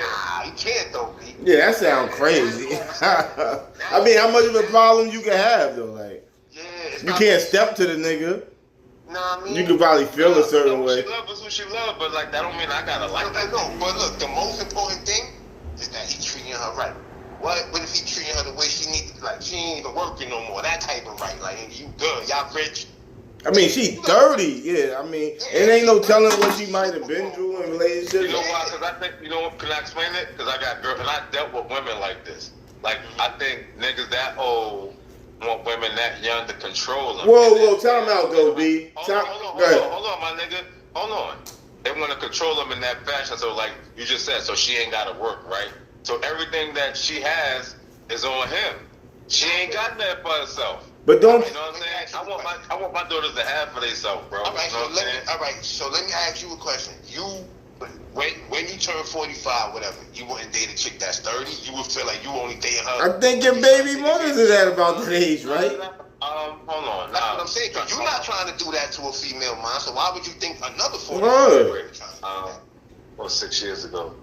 Nah, you can't though, B. Yeah, that sounds crazy. I mean, how much of a problem you can have though? Like, you can't step to the nigga. Nah, I mean, you can probably feel a certain way. She loves who she loves, but like that don't mean I gotta like that. No, but look, the most important thing is that he's treating her right. What if he treating her the way she needs to? Like, she ain't even working no more. That type of right. Like, you good. Y'all rich. I mean, she 30. Yeah, I mean, it ain't no telling what she might have been through in relationships. You know why? Because I think, can I explain it? Because I got girls, and I dealt with women like this. Like, I think niggas that old want women that young to control them. Whoa, time out though, B. Hold on, my nigga. Hold on. They want to control them in that fashion. So, like you just said, so she ain't got to work, right? So everything that she has is on him. She ain't got that for herself. But don't. You know what I'm saying? I want my daughters to have for themselves, bro. All right, so let me ask you a question. When you turn 45, whatever, you wouldn't date a chick that's 30. You would feel like you only dating her. I think your baby mothers is at about that age, right? Hold on. That's what I'm saying. Cause you're not trying to do that to a female mind. So why would you think another 45? Well, 6 years ago.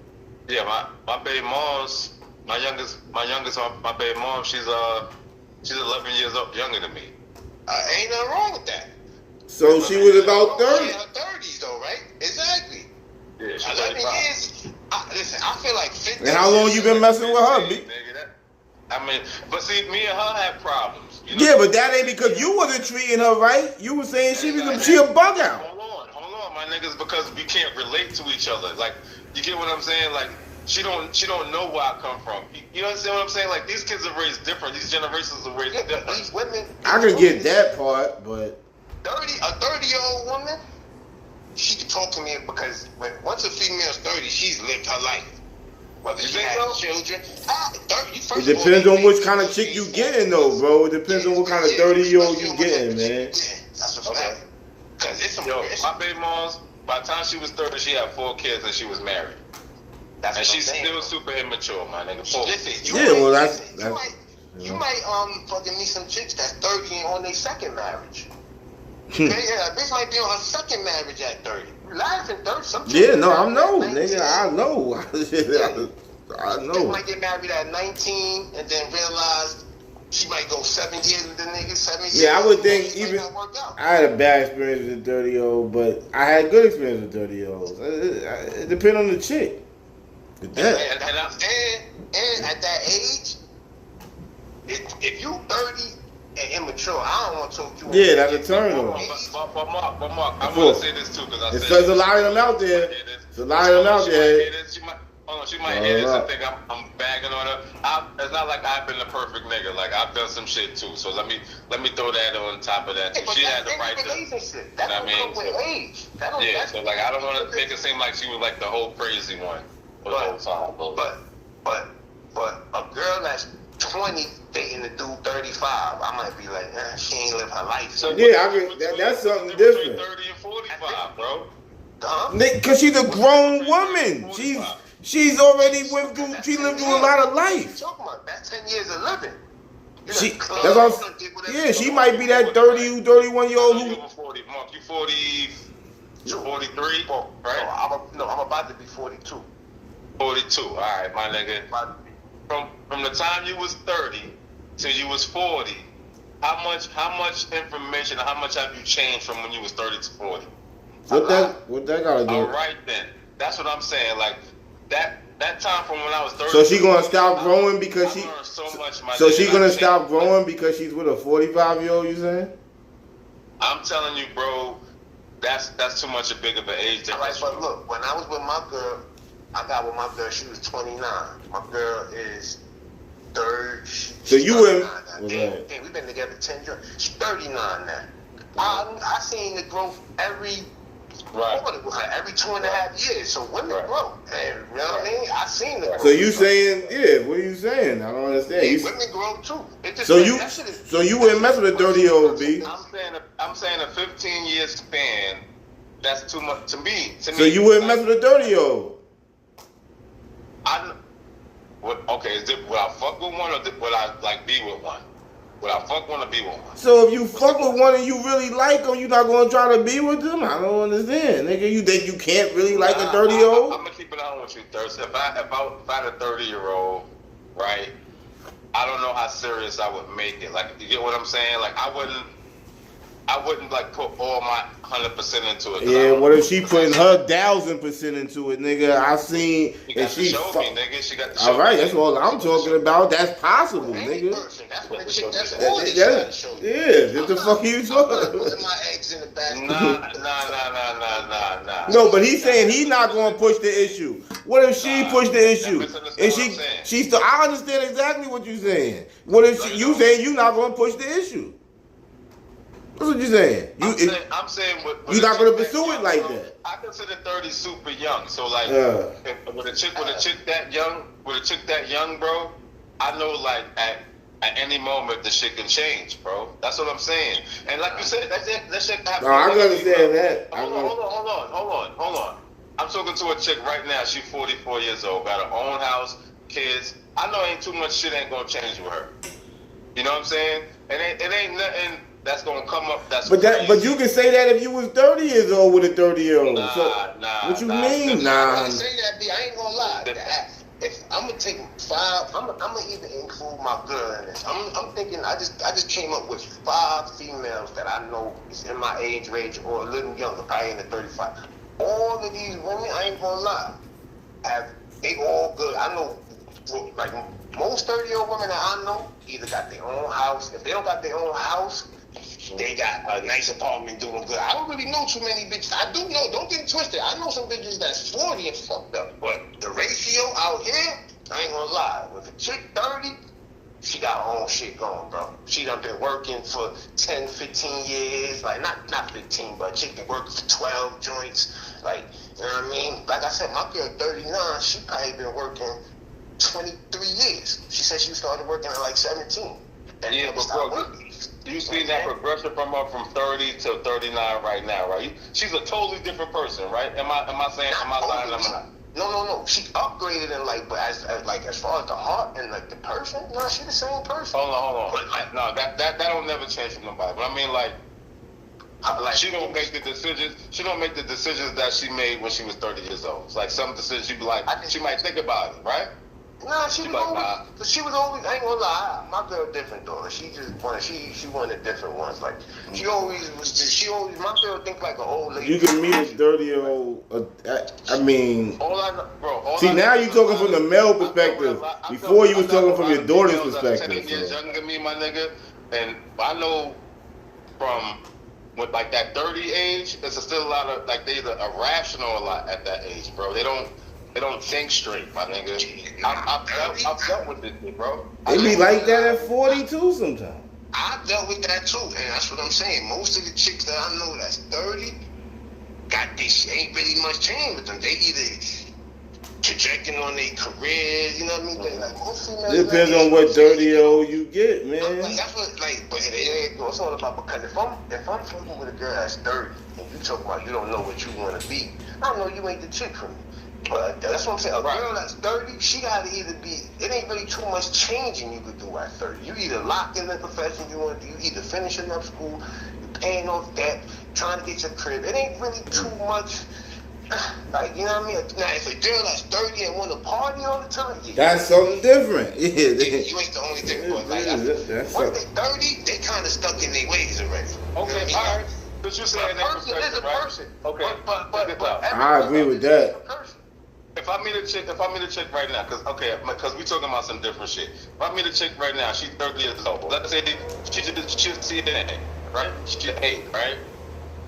Yeah, my baby mom's my youngest baby mom. She's 11 years younger than me. Ain't nothing wrong with that. So she was about 30. In her 30s though, right? Exactly. Yeah, she's 11 years. Listen, I feel like 50. And how long you been messing with her, B? I mean, but see, me and her had problems. You know? Yeah, but that ain't because you wasn't treating her right. You were saying she a bug out. Hold on, my niggas, because we can't relate to each other. Like, you get what I'm saying? Like, she don't know where I come from. You understand what I'm saying? Like, these kids are raised different. These generations are raised different. These women. I can get that part, but a 30-year-old woman, she can talk to me because once a female's 30, she's lived her life. whether You she think has so? children. It depends on which kind of chick you getting, though, bro. It depends on what kind of 30-year-old you getting, man. That's a fact. Because it's some. My baby mom's, by the time she was 30, she had 4 kids and she was married. And she's still super immature, my nigga. Listen, you might fucking meet some chicks that's 30 and on their second marriage. Okay, yeah, bitch might be on her second marriage at 30. You laughing 30? Some Yeah, no, I know, nigga. I know. I know. She might get married at 19 and then realize she might go 7 years with the nigga, 7 years. Yeah, I would think even I had a bad experience with a 30-year-old, but I had good experience with 30-year-olds. It depends on the chick. And at that age, if you 30 and immature, I don't want to talk to you. Yeah, that's a turn on. But Mark, I want to say this too because I said there's a lot of them out there. There's a lot of them out there. She might hear this and think I'm bagging on her. It's not like I've been the perfect nigga. Like I've done some shit too. So let me throw that on top of that. Hey, she had the right to. That don't come with age. So like I don't want to make it seem like she was like the whole crazy one. But a girl that's 20 dating a dude 35, I might be like, she ain't live her life. So that's something different. 30 and 45, bro. Because she's a grown woman. She's already lived through a lot of life. Talking about that's 10 years of living. She might be that 30, 31-year-old who. Mark, you 40, 43, right? I'm about to be 42. 42. All right, my nigga. From the time you was 30 till you was 40, how much information, how much have you changed from when you was 30 to 40? What that gotta do? All right then. That's what I'm saying. Like that time from when I was 30. So she gonna stop growing because she. So she gonna stop growing because she's with a 45-year-old? You saying? I'm telling you, bro. That's too much big of an age difference. All right, but look, when I was with my girl, I got with my girl. She was 29. My girl is 30. So you were. Damn, we've been together 10 years. She's 39 now. I seen the growth every 2.5 years. So women grow. And you know what I mean? I seen the growth. So you saying, what are you saying? I don't understand. Yeah, women grow too. So you wouldn't mess with a 30-year-old, B? I'm saying a 15-year span. That's too much to me. So you wouldn't mess with a 30-year-old? Would I fuck with one or would I be with one? Would I fuck one or be with one? So if you fuck with one and you really like them, you're not gonna try to be with them? I don't understand, nigga. You think you can't really like a 30-year-old? I'm gonna keep it on with you, Thirst. If I had a 30-year-old, right? I don't know how serious I would make it. Like, you get what I'm saying? Like, I wouldn't like put all my 100% into it. Yeah, what if she putting her 1,000% into it, nigga? I seen and she showed me, nigga. She got to show all right, me. that's all I'm talking about. That's possible, nigga. That's what the chick that's all this trying to show you. Yeah, what the fuck are you talking? Putting my eggs in the basket. Nah. No, but he's saying he's not going to push the issue. What if she pushed the issue? And she's still, I understand exactly what you're saying. What if you saying you not going to push the issue? That's what you're saying. I'm saying you're not going to pursue it like that. I consider 30 super young. So like, with a chick that young, bro, I know like at any moment the shit can change, bro. That's what I'm saying. And like you said, that shit happens. No, I can understand that. Hold on. I'm talking to a chick right now. She's 44 years old, got her own house, kids. I know ain't too much shit ain't gonna change with her. You know what I'm saying? It ain't nothing that's gonna come up. But you can say that if you was 30 years old with a 30-year-old. Nah. What you mean? Nah. I say that, B. I ain't gonna lie. If I'm gonna take 5, I'm gonna even include my girl in this. I'm thinking. I just came up with 5 females that I know is in my age range or a little younger, probably in the 35. All of these women, I ain't gonna lie, they all good. I know, like most 30-year-old women that I know, either got their own house. If they don't got their own house, they got a nice apartment doing good. I don't really know too many bitches. I do know, don't get it twisted. I know some bitches that's 40 and fucked up. But the ratio out here, I ain't gonna lie. With a chick 30, she got her own shit going, bro. She done been working for 10, 15 years. Like, not 15, but chick been working for 12 joints. Like, you know what I mean? Like I said, my girl 39, she probably been working 23 years. She said she started working at like 17. And yeah, but bro, you see that progression from her from 30 to 39 right now, right? She's a totally different person, right? Am I saying? Am I lying? Am I not? No. She upgraded in like, but as far as the heart and like the person, no, she the same person. Hold on. But, like, no, that don't never change for nobody. But I mean, like she don't make the decisions. She don't make the decisions that she made when she was 30 years old. It's like some decisions she be like, she might think about it, right? Nah, she was always. I ain't gonna lie, my girl different though. She just wanted. She wanted different ones. Like she always was. My girl think like an old lady. You can meet a 30-year-old. I mean, See, now you're talking from the male perspective. Before you was talking from your daughter's perspective. 10 years younger than me, my nigga, and I know from with like that 30 age, it's still a lot of like they irrational a lot at that age, bro. They don't think straight, my nigga. I've dealt with this shit, bro. They be like that at 42 sometimes. I dealt with that too, and that's what I'm saying. Most of the chicks that I know that's 30, ain't really much change with them. They either trajecting on their careers, you know what I mean? They, like most females. Depends on what 30-year-old you get, man. Like, that's what, like, but it's all about, because if I'm fucking with a girl that's 30 and you talk about you don't know what you want to be, I don't know, you ain't the chick for me. But that's what I'm saying. A girl that's 30, she gotta either be. It ain't really too much changing you could do at 30. You either locked in the profession you want to do. You either finishing up school, you paying off debt, trying to get your crib. It ain't really too much. Like, you know what I mean? Now, if a girl that's 30 and want to party all the time, yeah, that's something different. Yeah, you ain't the only thing. But like, when they 30, they kind of stuck in their ways already. Okay, you know all right. But you saying that person is a person. Okay, but I agree with that. If I meet a chick right now, because we talking about some different shit. If I meet a chick right now, she's 30 years old. Let's say she's CNN, right? She's 8, right?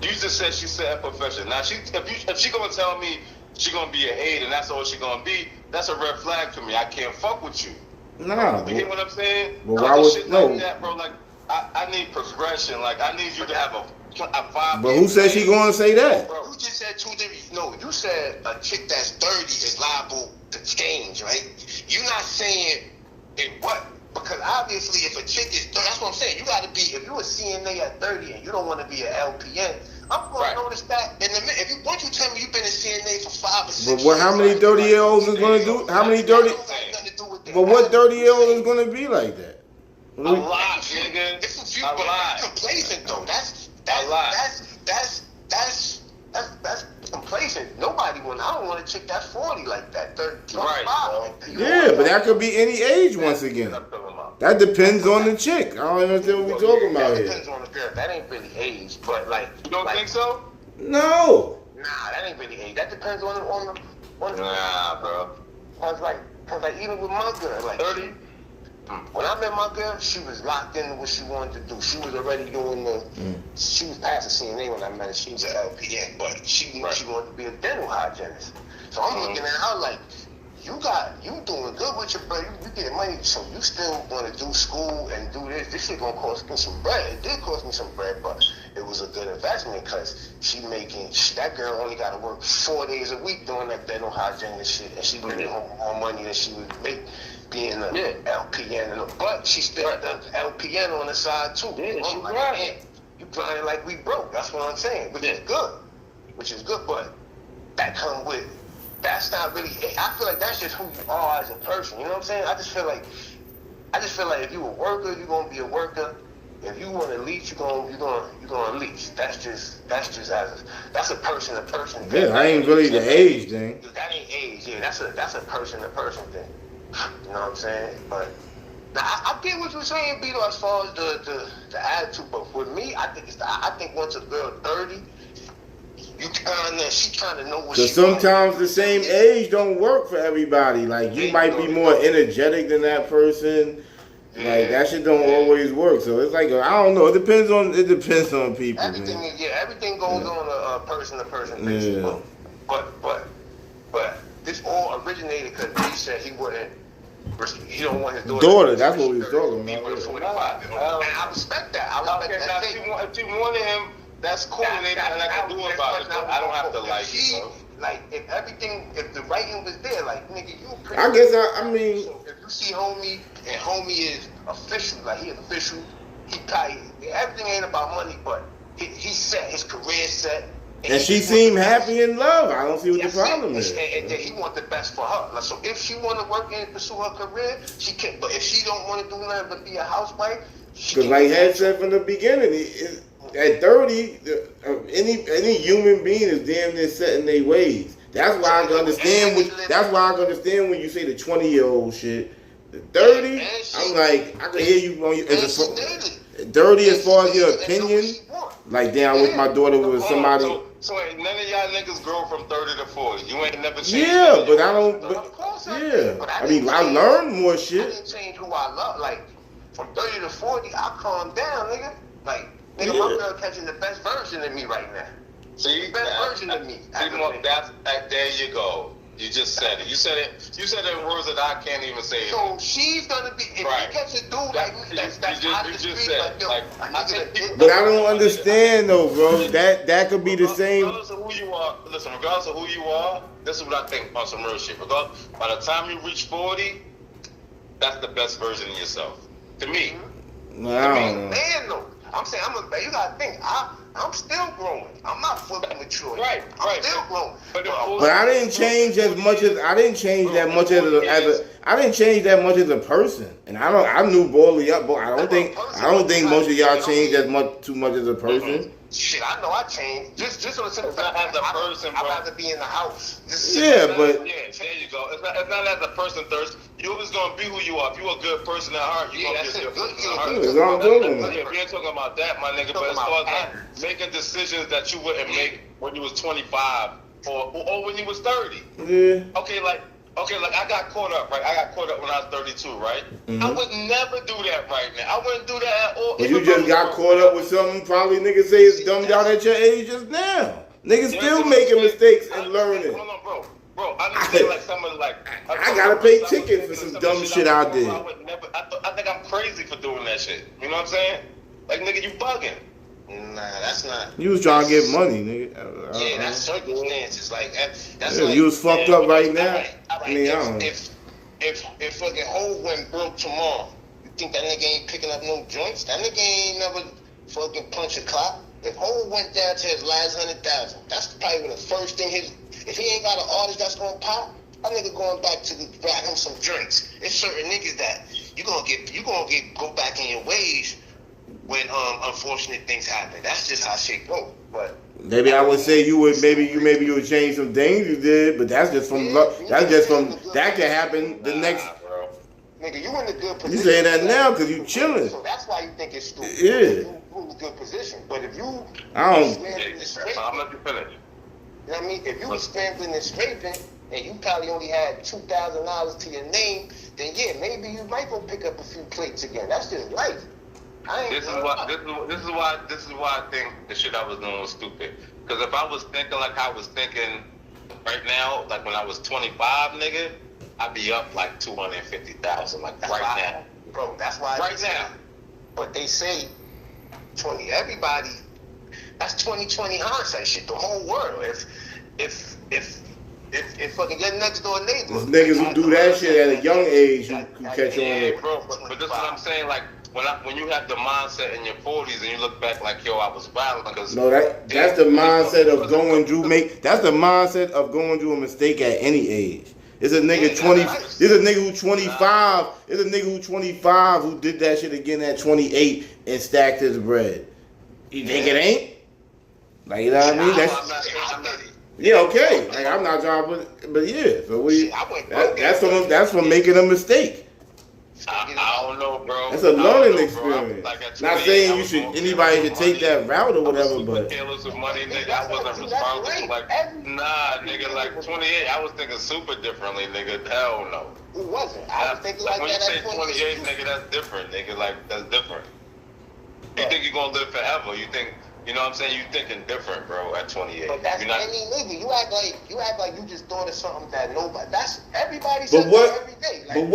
You just said she said her profession. Now, if she gonna tell me she gonna be an 8 and that's all she gonna be, that's a red flag for me. I can't fuck with you. Nah. You hear what I'm saying? Well, why would shit no? like that, bro? Like, I need progression. Like, I need you to have a 5. But who said she gonna say that? Bro, you just said two different. No, you said a chick that's 30 is liable to change, right? You're not saying in what? Because obviously, if a chick is 30, that's what I'm saying. You got to be. If you're a CNA at 30 and you don't want to be an LPN, I'm going to notice that in a minute. Once you tell me you've been a CNA for 5 or 6 years. But how many 30-year-olds is gonna do? How many 30? But what 30-year-old is gonna be like that? A lot, nigga. It's a few, but that's complacent though. That's complacent. Nobody want. I don't want to chick that's 40 like that. 30, 25. Right, yeah, but that could be any age once again. That depends on the chick. I don't understand what we're talking about here. That depends on the girl. That ain't really age, but like. You don't think so? No. Nah, that ain't really age. That depends on the. Nah, bro. Cause like even with my girl, like 30. When I met my girl, she was locked into what she wanted to do. She was already doing she was past the CNA when I met her. She was an LPN, but she wanted to be a dental hygienist. So I'm looking at her like, you doing good with your bread. You getting money, so you still want to do school and do this. This shit gonna cost me some bread. It did cost me some bread, but it was a good investment because that girl only got to work 4 days a week doing that dental hygienist shit, and she bringing home more money than she would make being an LPN. But she still does LPN on the side too. Yeah, you grinding like we broke. That's what I'm saying, which is good. But that come with. That's not really. I feel like that's just who you are as a person. You know what I'm saying? I just feel like if you a worker, you're gonna be a worker. If you want to leech, you're gonna leech. That's a person to person thing. Yeah, I ain't really the age thing. That ain't age. Yeah, that's a person to person thing. You know what I'm saying? But now I get what you're saying, Beto, as far as the attitude. But for me, I think once a girl 30. She kind of know what she wants. Sometimes the same age don't work for everybody. Like, you might be more energetic than that person. Yeah. Like, that shit don't always work. So it's like, I don't know. It depends on people. Everything goes on a person-to-person basis. Yeah. But this all originated because he said he don't want his daughter. That's what we was talking about. And I respect that. If she wanted him, that's cool. And I can do about it. I don't have to like it. like, if the writing was there, like, nigga, you pretty. I guess I mean. So if you see homie, and homie is official, like he official, he probably everything ain't about money, but he's set, his career set. And she seemed happy in love. I don't see what the problem is. And he want the best for her. Like, so if she want to work and pursue her career, she can. But if she don't want to do nothing but be a housewife, because like Head said from the beginning, at 30, any human being is damn near set in their ways. That's why I can understand. That's why I can understand when you say the 20-year-old shit. The 30, I'm like, I can hear you on your. 30 as far as your opinion. Like, damn, I wish my daughter was somebody. So ain't none of y'all niggas grow from 30 to 40. You ain't never changed. Yeah, but I don't. I mean, I learned more shit. I didn't change who I love. Like, from 30 to 40, I calmed down, nigga. Like, nigga, my girl catching the best version of me right now. See, the best version of me. There you go. You just said it. You said it in words that I can't even say. So she's gonna be. If you catch a dude like me, that's out of the street, but I don't understand though, bro. That could be the same. Regardless of who you are, listen. Regardless of who you are, this is what I think on some real shit. Because by the time you reach 40, that's the best version of yourself. To me. No, I don't know. Man, no. I'm saying, you gotta think, I'm still growing. I'm not fully mature. Right. I'm still growing. But I didn't change as much as I didn't change that much as a person. And I knew Boley up, but I don't think most of y'all changed too much as a person. Shit, I know I changed. Just on the simple fact as a person, bro. I'd rather be in the house. Yeah, but there you go. It's not as a person thirst. You always gonna be who you are. If you a good person at heart, you gonna be a good person at heart. That's all I'm talking about. We ain't talking about that, my nigga. But as far as making decisions that you wouldn't make when you was 25 or when you was 30. Yeah. Okay, like I got caught up, right? I got caught up when I was 32, right? Mm-hmm. I would never do that right now. I wouldn't do that at all. But you just got caught up with something probably niggas say is dumbed out at your age just now. Niggas still making mistakes and learning. Hold on, bro. I understand like some of I gotta pay tickets for some dumb shit I did. I think I'm crazy for doing that shit. You know what I'm saying? Like, nigga, you bugging. Nah, that's not. You was trying to get money, nigga. Yeah, that's circumstances. Like that's. Yeah, like, you was fucked up right now. Right. I mean, I don't know. If fucking Hov went broke tomorrow, you think that nigga ain't picking up no joints? That nigga ain't never fucking punch a clock. If Hov went down to his last 100,000, that's probably the first thing if he ain't got an artist that's gonna pop, that nigga going back to grab him some drinks. It's certain niggas that you gonna go back in your ways when unfortunate things happen. That's just how shit go. But maybe I would say you would change some things you did, but that's just from that could happen the next. Bro. Nigga, you in a good position. You saying that now because you chilling. So that's why you think it's stupid. Yeah. You in a good position, but if you I don't. I'm not finished. You know what I mean? If you was scrambling and scraping and you probably only had $2,000 to your name, then yeah, maybe you might go pick up a few plates again. That's just life. This is why I think the shit I was doing was stupid. Because if I was thinking like I was thinking right now, like when I was 25, nigga, I'd be up like 250,000, like that's right now, bro. That's why right now. But they say 20. Everybody, that's 2020 hindsight shit. The whole world. If fucking your next door neighbor, niggas who do that shit at a young age, who catch on it. Bro. But this is what I'm saying, like. When you have the mindset in your 40s and you look back like, yo, I was violent because that's the mindset of going through that's the mindset of going through a mistake at any age. It's a nigga 20. It's a nigga who 25. It's a nigga who 25 who did that shit again at 28 and stacked his bread. You think it ain't? Like, you know what I mean? Yeah, okay. Like, I'm not trying to put, but yeah. So that's from making a mistake. I don't know, bro. It's a learning experience. Not saying anybody should take that route or whatever, but. Careless with money, nigga. I wasn't responsible. Like, nah, nigga. Like 28, I was thinking super differently, nigga. Hell no. Who wasn't? I was thinking like when that. When you say 28, nigga, that's different, nigga. Like that's different. You think you're gonna live forever? You think? You know what I'm saying? You thinking different, bro, at 28. But that's any nigga. You act like you just thought of something that nobody. That's everybody says every day. Like,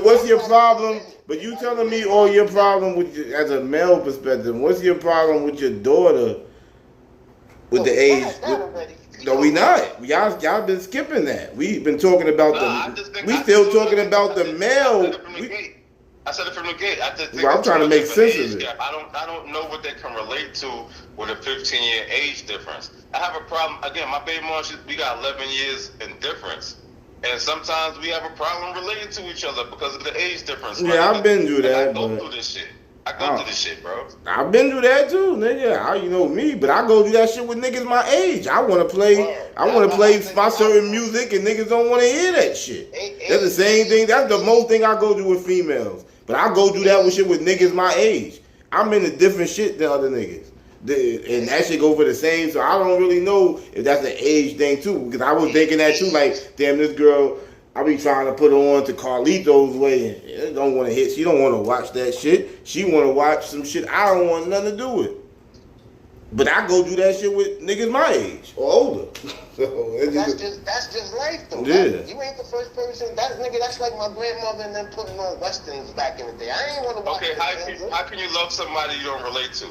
what's your problem? But you telling me all your problem with as a male perspective. What's your problem with your daughter with the age? No, we not. Y'all been skipping that. We've been talking about still talking about the male. I said it from the gate. I just think I'm trying to make sense of it. I don't know what they can relate to with a 15-year age difference. I have a problem. Again, my baby mom, we got 11 years in difference. And sometimes we have a problem relating to each other because of the age difference. Yeah, I've been through that. I go through this shit. I go through this shit, bro. I've been through that too, nigga. You know me, but I go through that shit with niggas my age. I want to play my certain music, and niggas don't want to hear that shit. That's the same thing. That's the most thing I go through with females. But I go through that with shit with niggas my age. I'm into different shit than other niggas. And that shit go for the same, so I don't really know if that's an age thing too. Because I was thinking that too, like, damn, this girl, I be trying to put her on to Carlito's Way, and don't want to hit. She don't want to watch that shit. She want to watch some shit I don't want nothing to do with. But I go do that shit with niggas my age or older. So that's just life though. Yeah. You ain't the first person. That's like my grandmother and them putting on westerns back in the day. I ain't want to watch. Okay, how can you love somebody you don't relate to?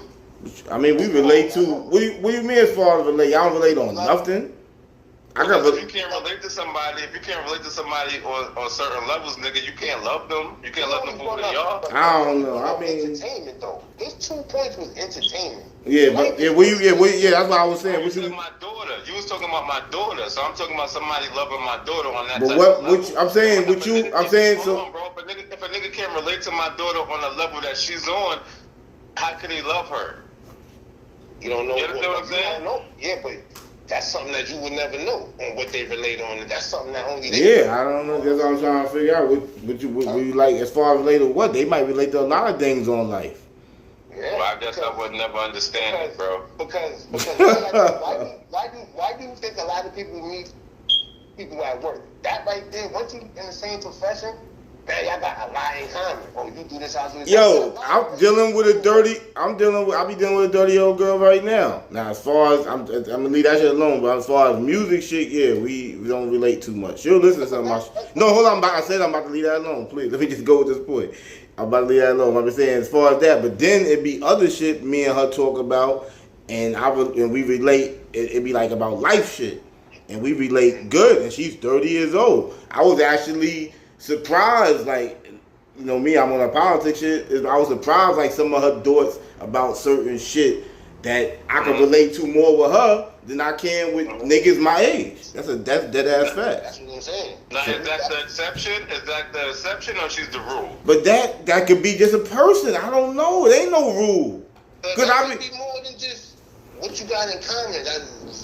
I mean, we relate to. What do you mean as far as relate? Y'all don't relate on nothing. If you can't relate to somebody, on certain levels, nigga, you can't love them. You can't love them for who they are. I don't know. I mean, entertainment though. His 2 points was entertainment. Yeah, but that's what I was saying. My daughter. You was talking about my daughter, so I'm talking about somebody loving my daughter on that. But I'm saying, Hold on, bro. But if a nigga can't relate to my daughter on the level that she's on, how can he love her? You don't know. You understand what I'm saying? No. Yeah, but that's something that you would never know on what they relate on. That's something that only they I don't know. That's what I'm trying to figure out. What you like as far as relate to what? They might relate to a lot of things on life. Yeah, well, I guess I would never understand it, bro. Because why do you think a lot of people meet people at work? That right there, once you in the same profession, man, y'all got a lot in common. Oh, you do this, I do this. Yo, I be dealing with a dirty old girl right now. Now, as far as I'm gonna leave that shit alone, but as far as music shit, yeah, we don't relate too much. She'll listen to some of my shit. No, hold on, I said I'm about to leave that alone. Please, let me just go with this point. I'm about to leave that alone. I'm saying as far as that, but then it'd be other shit me and her talk about, and we relate. It'd be like about life shit, and we relate good. And she's 30 years old. I was actually surprised, like, you know me, I'm on a politics shit. I was surprised, like, some of her thoughts about certain shit that I can relate to more with her than I can with niggas my age. That's dead ass fact. That's what I'm saying. Now, is that the exception? Is that the exception, or she's the rule? But that could be just a person. I don't know. It ain't no rule. That could be more than just what you got in common.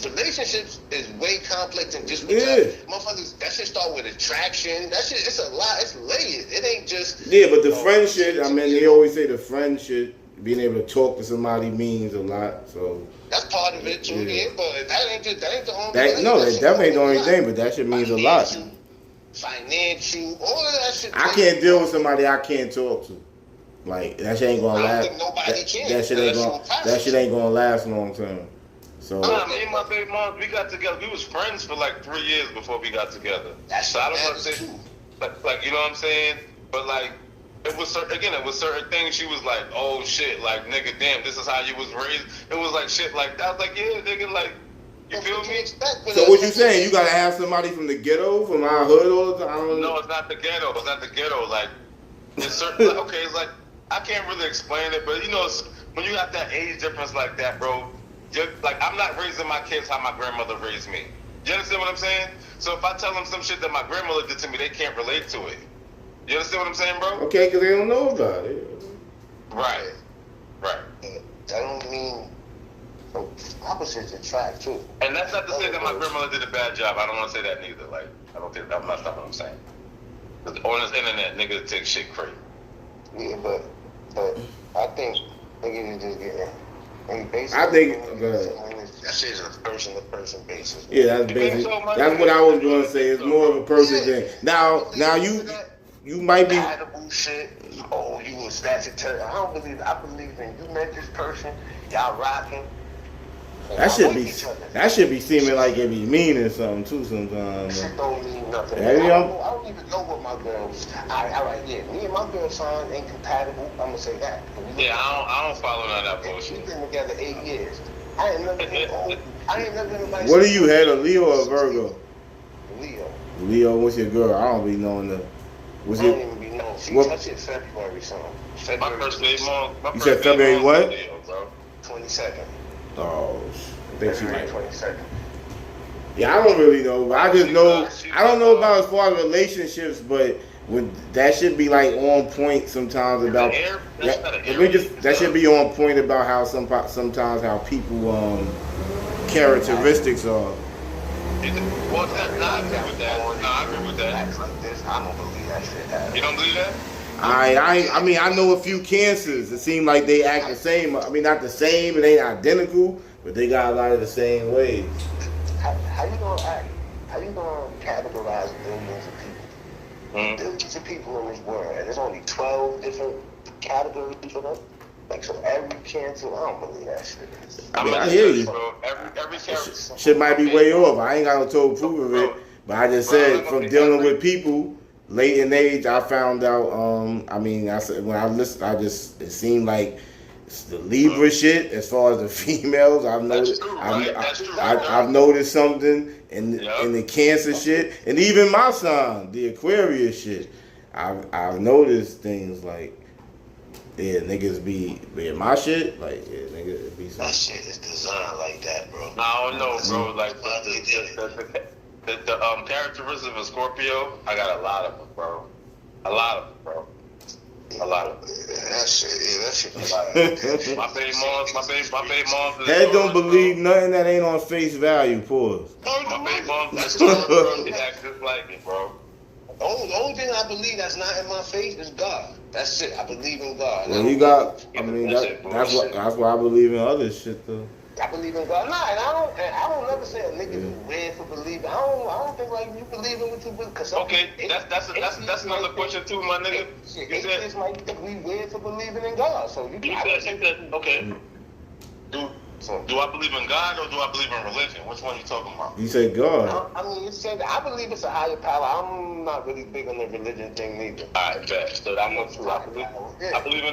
Relationships is way complex than just motherfuckers. That shit start with attraction. That shit, it's a lot. It's layered. It ain't just but the friend shit. I mean, they always say the friend shit. Being able to talk to somebody means a lot. So that's part of it too. Yeah, but that ain't the only. That definitely ain't the only thing. But that shit means a lot. Financial, all of that shit. I can't deal with somebody I can't talk to. Like that shit ain't gonna last. That shit ain't gonna last long term. So me and my baby mom, we got together. We was friends for like 3 years before we got together. So I don't want to say, like you know what I'm saying. But like it was certain things. She was like, oh shit, like nigga, damn, this is how you was raised. It was like shit like that. I was like, yeah, nigga, like. You feel me? So what you saying? You gotta have somebody from the ghetto, from our hood all the time? No, it's not the ghetto. It's not the ghetto. Like it's certain. Okay, it's like I can't really explain it, but you know, when you got that age difference like that, bro. Like I'm not raising my kids how my grandmother raised me. You understand what I'm saying? So if I tell them some shit that my grandmother did to me, they can't relate to it. You understand what I'm saying, bro? Okay, because they don't know about it. Right. That don't mean opposites attract too. And that's not to say that my grandmother did a bad job. I don't want to say that neither. Like I don't think that's not what I'm saying. Because on this internet, niggas take shit crazy. Yeah, but I think niggas just getting. I think that shit's a person-to-person basis. Yeah, that's basic. That's what I was going to say. It's more of a person thing. Now you might be. Shit. Oh, you a statutory. I don't believe. I believe in you met this person. Y'all rocking. That should be seeming like it be meaning something too sometimes. Shit don't mean nothing. I don't even know what my girls. Alright, yeah. Me and my girl sign ain't compatible. I'm gonna say that. Yeah, I don't follow none of that bullshit. We've been together 8 years. I I ain't never been nobody. What are you, head, a Leo or a Virgo? Leo. Leo, what's your girl? I don't be knowing the. What's I your? don't even be knowing. She touched it February something. My birthday month. You said February what? 22nd. Oh, I think she might. 22nd. Yeah, I don't really know. But I just know. I don't know about as far as relationships, but when that should be like on point sometimes about. That should be on point about how sometimes how people characteristics are. Well, I agree with that. No, I agree with that. Acts like this, I don't believe that shit happens. You don't believe that? I mean, I know a few cancers. It seems like they act the same. I mean, not the same. It ain't identical, but they got a lot of the same ways. How you gonna act? How you gonna categorize billions of people? Billions of people in this world, and there's only 12 different categories for them. Like, so every cancer, I don't believe that shit. I mean, I hear you. Bro. Every cancer. Shit might be way off. I ain't got no total proof of it, but I just said from dealing with people late in age, I found out. I mean, I said when I listened, it seemed like it's the Libra shit. As far as the females, I've noticed. I've noticed something in the Cancer shit, and even my sign, the Aquarius shit. I've noticed things like. Yeah, niggas be my shit. Like, yeah, niggas be some. That shit is designed like that, bro. I don't know, bro. Like, the characteristics of a Scorpio, I got a lot of them, bro. A lot of them, bro. A lot of them. That shit. My baby moms. Head don't believe nothing that ain't on face value. Pause. My baby moms, that's bro. They act just like it, bro. The only thing I believe that's not in my face is God. That's it. I believe in God. Well, you got. I mean, that's why I believe in other shit though. I believe in God. Nah, and I don't never say a nigga is weird for believing. I don't think like you believe in what you believe. Okay, that's another question too, my nigga. You said it's like we weird for believing in God. So you said okay. Do I believe in God or do I believe in religion? Which one are you talking about? You said God. I mean, you said I believe it's a higher power. I'm not really big on the religion thing neither. Alright, bet. So I'm not true. I believe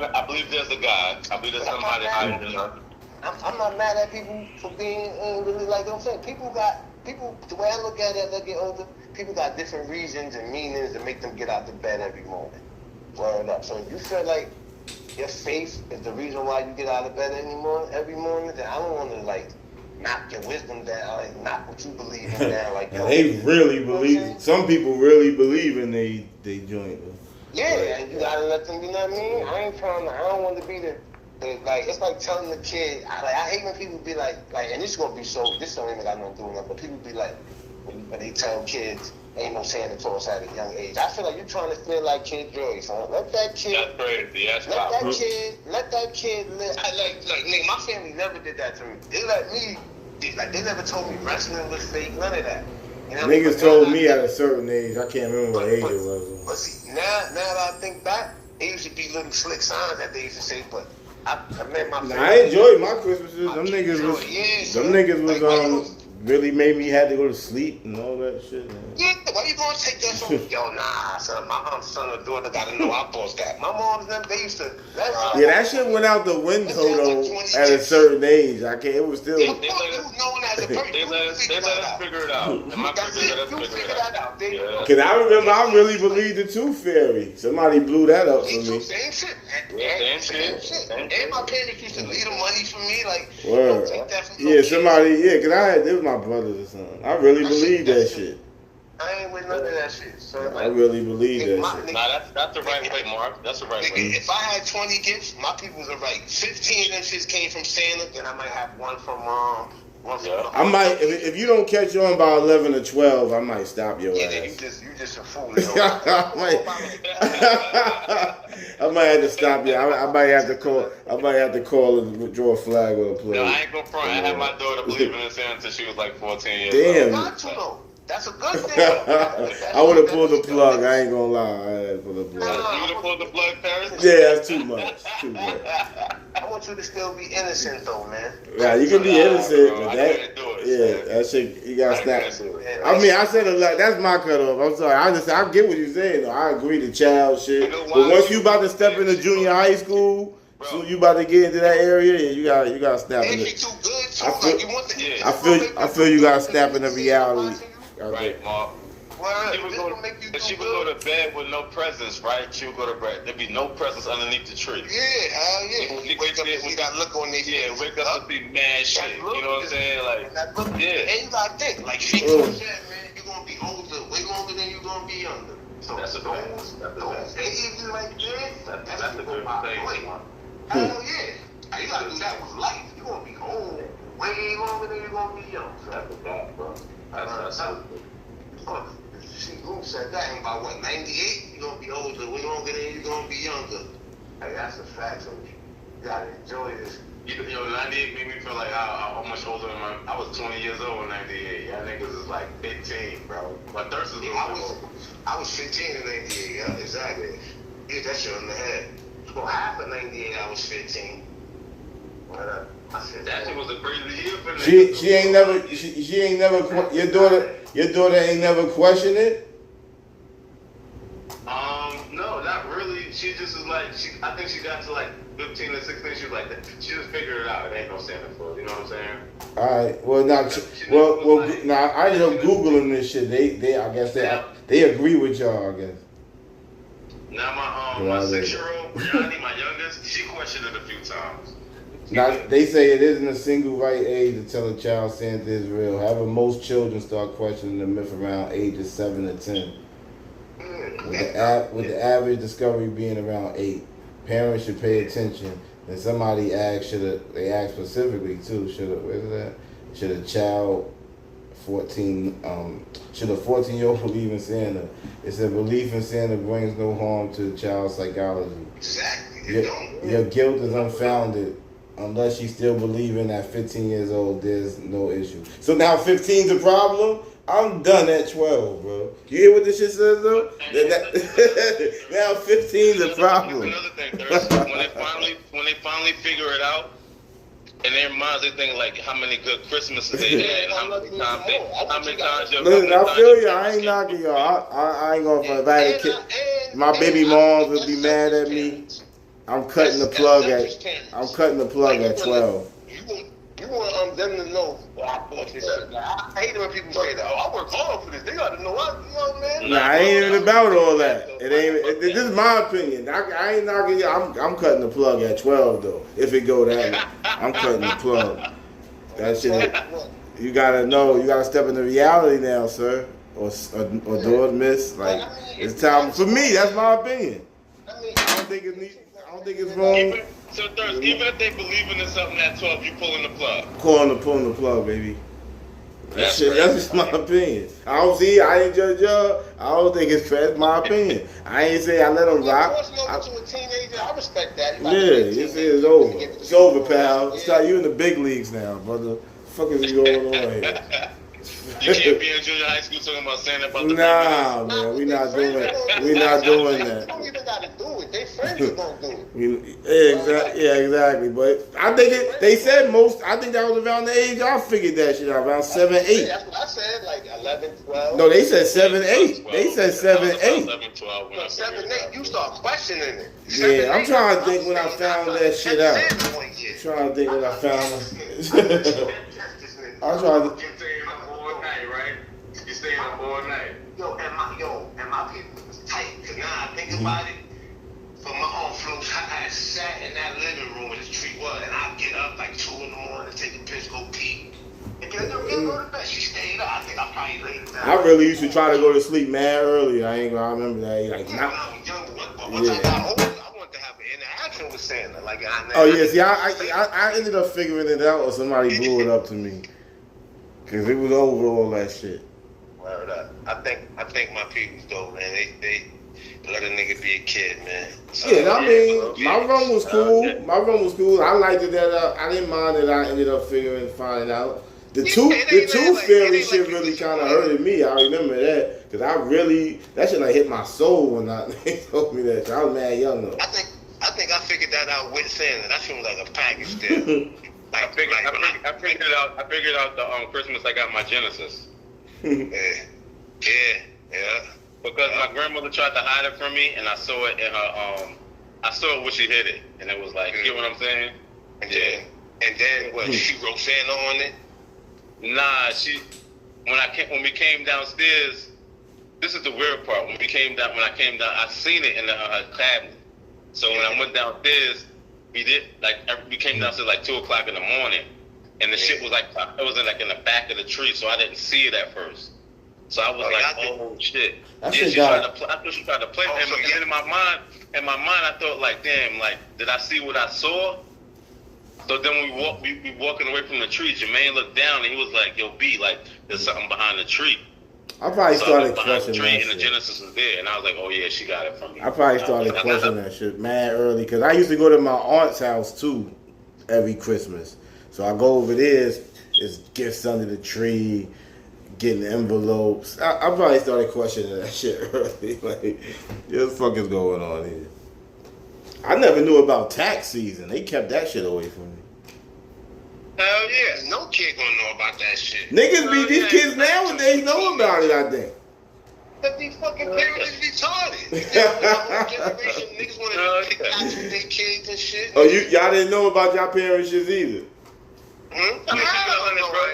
there's a God. I believe there's somebody higher than us. I'm not mad at people for being really like I'm saying. People, the way I look at it as I get older, people got different reasons and meanings to make them get out of bed every morning. Word up. So if you feel like your faith is the reason why you get out of bed every morning, then I don't want to like knock your wisdom down, like knock what you believe in down. Like they really believe. Some people really believe in they joint. Yeah, and you gotta let them. You know what I mean? I don't want to be the like. It's like telling the kid. I hate when people be like, and this gonna be so. This don't even got nothing to do with it, but people be like, when they tell kids. Ain't no Santa Claus at a young age. I feel like you're trying to feel like Kid Joey, son. Let that kid. That's crazy. Let that kid live. Like, nigga, my family never did that to me. They let me. They never told me wrestling was fake. None of that. You know niggas told me at a certain age. I can't remember what age it was. But see, now that I think back, it used to be little slick signs that they used to say. But I met my family. I enjoyed my Christmases. Them niggas was really made me have to go to sleep and all that shit. Man. Yeah, why you gonna take that from yo, nah, son, my son or daughter gotta know I bossed that. My mom's them, they used to that shit went out the window though at a certain age. I can't, it was still they let us figure it out. Cause I remember I really believed the Tooth Fairy. Somebody blew that up for me. Same shit. And my parents used to leave the money for me, like word. Take that from cause they was my brothers or something. I really believed that shit. I ain't with none of that shit. So I really believe that shit. Nah, that's the right way, Mark. That's the right way. If I had 20 gifts, my people's are right. 15 of them shits came from Santa, and I might have one from I might, if you don't catch on by 11 or 12, I might stop your ass. You just a fool. I might have to stop you. I might have to call and draw a flag or a play. No, I ain't gonna front. I had my daughter believing in Santa until she was like 14 years old. Damn. That's a good thing. I would have pulled the plug. I ain't gonna lie. I had to pull the plug. You would have pulled the plug, Paris? Yeah, that's too much. I want you to still be innocent, though, man. Yeah, you can be innocent, but that shit, you gotta snap. I mean, I said a lot. That's my cutoff. I'm sorry. I get what you're saying, though. I agree to child shit. But once you about to step into junior high school, so you about to get into that area, you gotta snap. If you too good So like you want the I feel you gotta snap into reality. Right, Mark. Well, she would go to bed with no presents, right? She would go to bed. There'd be no presents underneath the tree. Yeah, hell yeah. When you wake up, we got look on this. Yeah, wake up to be mad shit. You know what I'm saying? Like, yeah. And you gotta think, like she told that man, you're gonna be older way longer than you're gonna be younger. So that's a fact. those ages like that, that's the good thing. Hell yeah. You gotta do that with life. You're gonna be old way longer than you're gonna be young. That's a fact, bro. That's She said that in about what, 98? You're gonna be older way longer than you're gonna be younger. Hey, that's a fact. So you gotta enjoy this. You know, 98 made me feel like how much older than I was 20 years old in 98. Y'all niggas is like 15, bro. My thirst is I was 15 in 98, yeah, exactly. Hit that shit on the head. So half of 98, I was 15. I said that shit was a crazy year for me. She ain't never your daughter ain't never questioned it? No, not really. She just is like, I think she got to like 15 or 16, she was like that. She just figured it out. It ain't no Santa Claus, you know what I'm saying? Alright, now I ended up Googling this shit. I guess they agree with y'all, I guess. Now my 6-year-old, Johnny, my youngest, she questioned it a few times. Now, they say it isn't a single right age to tell a child Santa is real. However, most children start questioning the myth around ages 7 to 10. With the average discovery being around 8. Parents should pay attention. And somebody asked, they asked specifically too, should a child 14, should a 14-year-old believe in Santa? It said belief in Santa brings no harm to the child's psychology. Exactly. Your guilt is unfounded. Unless you still believing at 15 years old, there's no issue. So now 15's a problem? I'm done at 12, bro. You hear what this shit says, though? Now 15's a problem. Another thing, when they finally figure it out, in their minds they think like how many good Christmases they had, how many times. Listen, I feel you. I ain't knocking y'all. I ain't gonna invite a kid. My baby moms would be mad at me. I'm cutting the plug at 12. You want them to know. I hate it when people say that. Oh, I work hard for this. They got to know man. Nah, I ain't even about all that. This is my opinion. I ain't knocking you. I'm cutting the plug at 12 though. If it go that way, I'm cutting the plug. That shit. You gotta know. You gotta step into reality now, sir, or do it, miss. Like it's time for me. That's my opinion. I don't think it's wrong. Even if they believe in something at 12, you pulling the plug. Pulling the plug, baby. That's just my opinion. I ain't judge y'all. I don't think it's fair. It's my opinion. I ain't say I let them rock. To a teenager, I respect that. It's over. It's over, pal. You in the big leagues now, brother. What the fuck is going on here? You can't be in junior high school talking about Santa about the Nah, man, we not doing that. We not doing that. You don't even gotta do it. They friends are gonna do it. Yeah, exactly. But I think they said most. I think that was around the age I figured that shit out, around 7, 8. That's what I said, like 11, 12. No, they said 7, 8. They said 7, 8. 7, 8. You start questioning it. Yeah, I'm trying to think when I found that shit out. I'm trying to think when I found. I'm trying to. Right? You staying up all night. And my people was tight. Cause now I think about it, for my own floats, I had sat in that living room where this tree was, and I'd get up like 2 in the morning, take a piss, go pee. And then go to bed. She stayed up. I think I probably laid down. I really used to try to go to sleep mad early. I remember that. Like, when I was younger, but once I got older, I wanted to have an interaction with Santa. Like, I ended up figuring it out, or somebody blew it up to me. Cause it was over all that shit. Word up. I think my people's though, man. They let a nigga be a kid, man. So, yeah, I mean, my run was cool. I liked it that I didn't mind that I ended up finding out. The tooth fairy shit really kind of hurted me. I remember that because that shit like hit my soul when they told me that. I was mad young though. I think I figured that out with Santa. That shit was like a package deal. I figured out the Christmas I got my Genesis. Yeah. Because my grandmother tried to hide it from me, and I saw it in her. I saw it when she hid it, and it was like, you know what I'm saying? Yeah. And then what? She wrote in on it. Nah, when we came downstairs. This is the weird part. When I came down, I seen it in the cabinet. So when I went downstairs, we came downstairs like 2:00 in the morning, and the shit was like it was in the back of the tree, so I didn't see it at first. So I was oh shit. She tried to play. I thought she tried to play, and then in my mind, I thought like, damn, like did I see what I saw? So then we walking away from the tree. Jermaine looked down and he was like, "Yo, B, like there's something behind the tree." I probably started questioning that shit. And the Genesis was there, and I was like, "Oh yeah, she got it from me." I probably started questioning that shit mad early because I used to go to my aunt's house too every Christmas. So I go over there, it's gifts under the tree, getting envelopes. I probably started questioning that shit early. Like, what the fuck is going on here? I never knew about tax season. They kept that shit away from me. Hell yeah, no kid gonna know about that shit. These kids nowadays know about it, I think. But these fucking parents is retarded. Niggas wanna kick out with their kids and shit. Oh, y'all didn't know about y'all parents' shit either?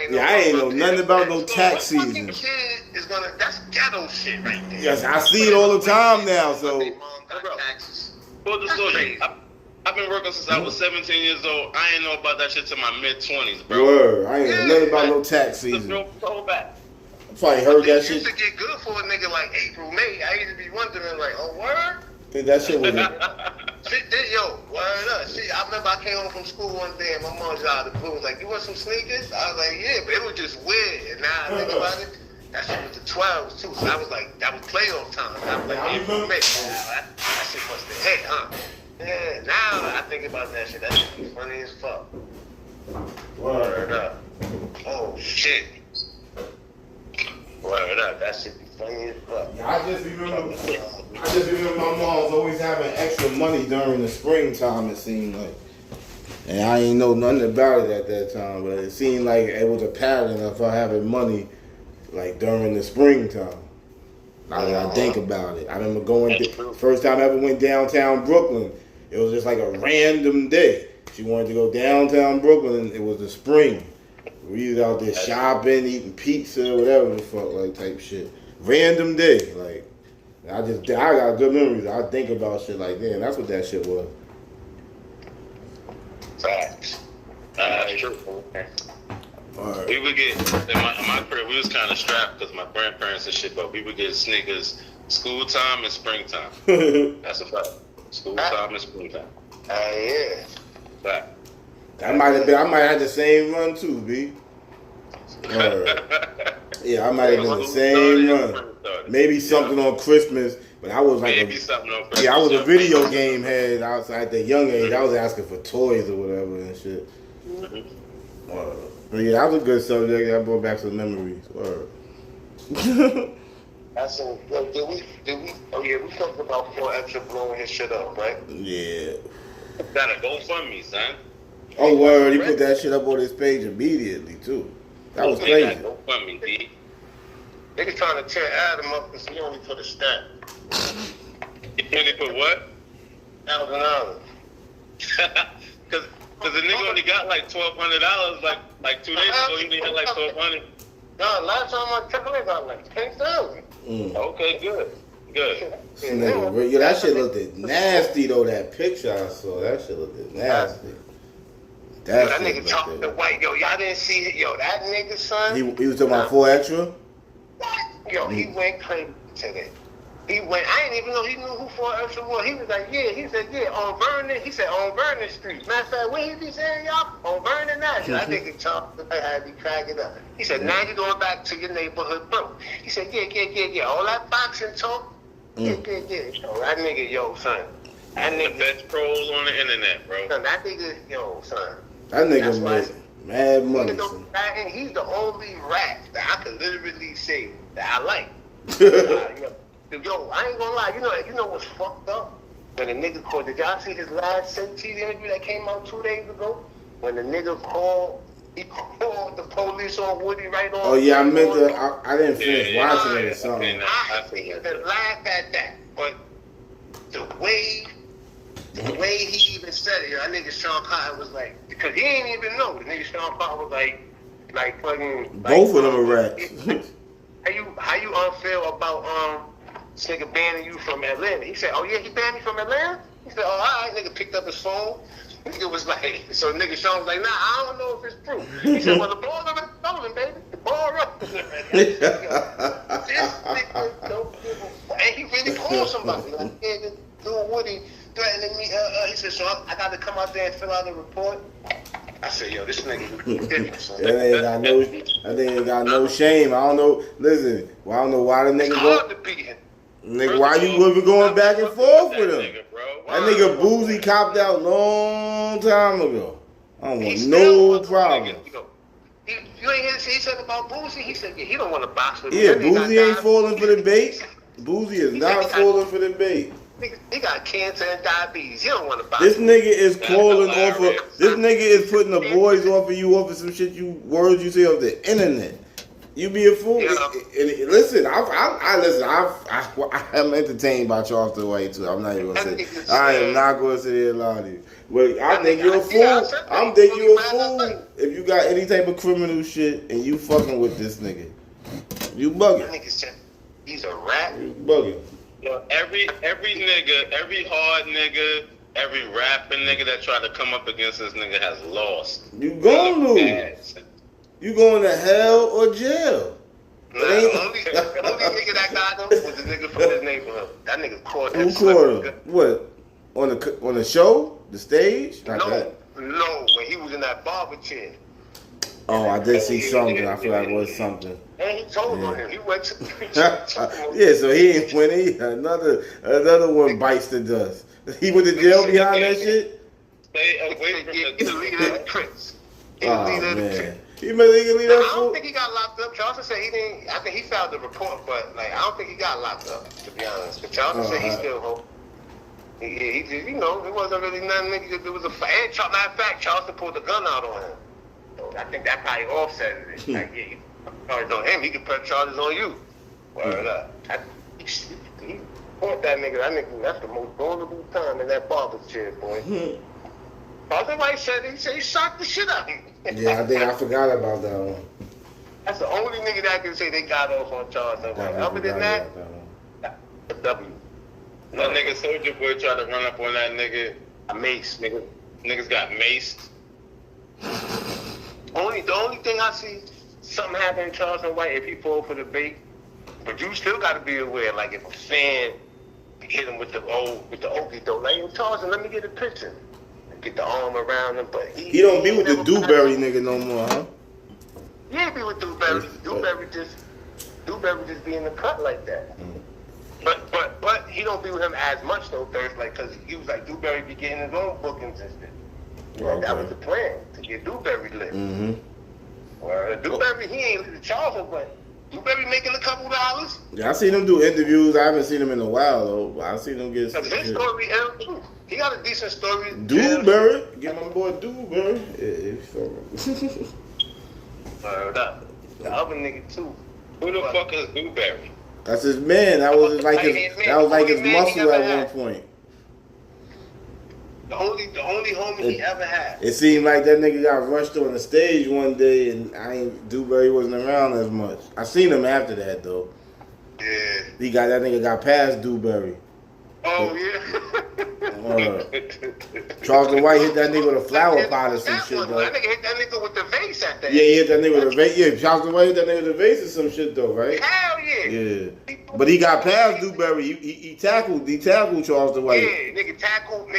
Yeah, I ain't know nothing about no tax season. Kid is that's ghetto shit right there. Yes, I see it all the time now, so. Well, the story. I've been working since I was 17 years old. I ain't know about that shit till my mid-20s, bro. Word. I ain't know nothing about no tax season. I probably heard that shit. It used to get good for a nigga like April, May. I used to be wondering, like, oh, word? Think that shit was word up. See, I remember I came home from school one day and my mom was out of the blue. Was like, you want some sneakers? I was like, yeah, but it was just weird. And now I think about it, that shit was the 12s, too. So I was like, that was playoff time. I was like, April, May. That shit was the head, huh? Yeah, now I think about that shit. That shit be funny as fuck. Word up. Oh, shit. Word up. That shit be funny as fuck. Yeah, I just remember my mom's always having extra money during the springtime, it seemed like. And I ain't know nothing about it at that time, but it seemed like it was a pattern of her having money, like, during the springtime. Now that I think about it. I remember first time I ever went downtown Brooklyn. It was just like a random day. She wanted to go downtown Brooklyn. It was the spring. We was out there shopping, eating pizza, whatever the fuck, like type shit. Random day, like I got good memories. I think about shit like that. That's what that shit was. Facts. True. Right. We would get in my career. We was kind of strapped because my grandparents and shit, but we would get sneakers school time and springtime. That's a fact. School time and springtime. Yeah. Fact. I might have had the same run too, B. Yeah, I might have been the same run. Maybe something on Christmas, but I was like, I was a video game head. I was at the young age. I was asking for toys or whatever and shit. But yeah, that was a good subject. I brought back some memories. Word. That's a, did we? Oh yeah, we talked about 4Extra blowing his shit up, right? Yeah. Gotta go fund me, son. Oh word, he put that shit up on his page immediately too. That was crazy. Go fund me, D. Niggas trying to tear Adam up because he only put a stat. You only put what? $1,000. Cause the nigga only got like $1,200 like 2 days ago. He only had like $1,200. No, last time I checked, I got like 10,000. Okay, good. Yeah, that shit looked nasty though. That picture I saw, that shit looked nasty. That nigga talking to white. Yo, y'all didn't see it. Yo, that nigga, son. He was talking about 4Extra? What? Yo, he went crazy today. He went, I didn't even know he knew who 4Extra was. He was like, yeah. He said, yeah, on Vernon. He said, on Vernon Street. Matter of fact, where he be saying, y'all? On Vernon Avenue. I think he talked, I had to be cracking up. He said, now you going back to your neighborhood, bro. He said, yeah. All that boxing talk. Yeah. Yo, that nigga, yo, son. That nigga. The best pros on the internet, bro. Son, that nigga, yo, son. That nigga made mad money. And he's the only rap that I can literally say that I like. Yo, I ain't gonna lie. You know what's fucked up? When the nigga called, did y'all see his last TV interview that came out 2 days ago? When the nigga he called the police on Woody right on. Oh yeah, I didn't finish watching it or something. I even laugh at that, but the way The way he even said it, that nigga Sean Carter was like, because he ain't even know. The nigga Sean Carter was like fucking. Both of them are rats. How you unfeel about this nigga banning you from Atlanta? He said, oh yeah, he banned me from Atlanta? He said, oh, all right. Nigga picked up his phone. Nigga was like, so nigga Sean was like, nah, I don't know if it's true. He said, well, the ball up is stolen, baby. The ball up. This nigga don't give a fuck. And he really called somebody. Like, yeah, this dude Woody threatening me. He said, so I got to come out there and fill out a report. I said, yo, this nigga different, son. That nigga ain't got no shame. I don't know. Listen, I don't know why the nigga hard to beat him. Nigga, why you even going back and forth with him? That nigga Boozy copped out long time ago. I don't want no problem. You ain't hear he said about Boozy? He said, yeah, he don't want to box with me. Yeah, Boozy ain't falling for the bait. Boozy is not falling for the bait. He got cancer and diabetes. He don't want to box. This nigga is calling off of. This nigga is putting the boys off of you, off of some shit words you say off the internet. You be a fool. Yeah. Listen, I'm entertained by Charleston White too. I'm not even gonna say. I am not gonna sit here and lie to you. But I think you're a fool. I'm thinking you're a fool if you got any type of criminal shit and you fucking with this nigga. You bugging. He's a rat. You bugging. Yo, every nigga, every hard nigga, every rapping nigga that tried to come up against this nigga has lost. You gon' lose. You going to hell or jail. Nah, the only nigga that got him was the nigga from his neighborhood. That nigga caught him. Who caught him? What? On the show? The stage? No, when he was in that barber chair. Oh, I did see something. I feel like it was something. And he told on him. He went to yeah, so he ain't winning. Another one bites the dust. He went to jail behind that shit? Stay away from the leader of the Prince. Oh, man. He can leave that I don't think he got locked up. Charleston said he didn't. I think he filed the report, but I don't think he got locked up. To be honest, but Charleston said he still home. He just, it wasn't really nothing. It was a matter of fact, Charleston pulled the gun out on him. So I think that probably offset it. Like, yeah, you charges on him, he can put charges on you. Word up. He caught that nigga. That's the most vulnerable time in that barber chair, boy. Charleston White said he shot the shit out of him. Yeah, I think I forgot about that one. That's the only nigga that can say they got off on Charleston White. Other than that, a W. That nigga Soulja Boy tried to run up on that nigga. A mace, nigga. Niggas got maced. The only thing I see something happen to Charleston White if he fall for the bait, but you still got to be aware. Like if a fan hit him with the okey doke, like yo Charleston, let me get a picture. Get the arm around him, but he don't be with the Dewberry nigga no more, huh? He ain't be with Dewberry. Dewberry just be in the cut like that. But he don't be with him as much though, Thirst, like because he was like Dewberry be getting his own bookings and shit. Okay. That was the plan to get Dewberry lit. Well, Dewberry he ain't lit the Charleston, but Dewberry making a couple dollars. Yeah, I seen him do interviews. I haven't seen him in a while though. I seen him get. His story too. He got a decent story. Dewberry, get my boy Dewberry. Yeah, the other nigga too. Who the fuck is Dewberry? That's his man. That was like his muscle at one point. The only homie he ever had. It seemed like that nigga got rushed on the stage one day, and Dewberry wasn't around as much. I seen him after that though. Yeah. That nigga got past Dewberry. Oh yeah. Charleston White hit that nigga with a flower pot or some shit though. That nigga hit that nigga with the vase at that. Yeah, he hit that nigga with a vase. Yeah, Charleston White hit that nigga with a vase or some shit though, right? Hell yeah. Yeah. But he got past Dewberry. He tackled Charleston White. Yeah, nigga tackled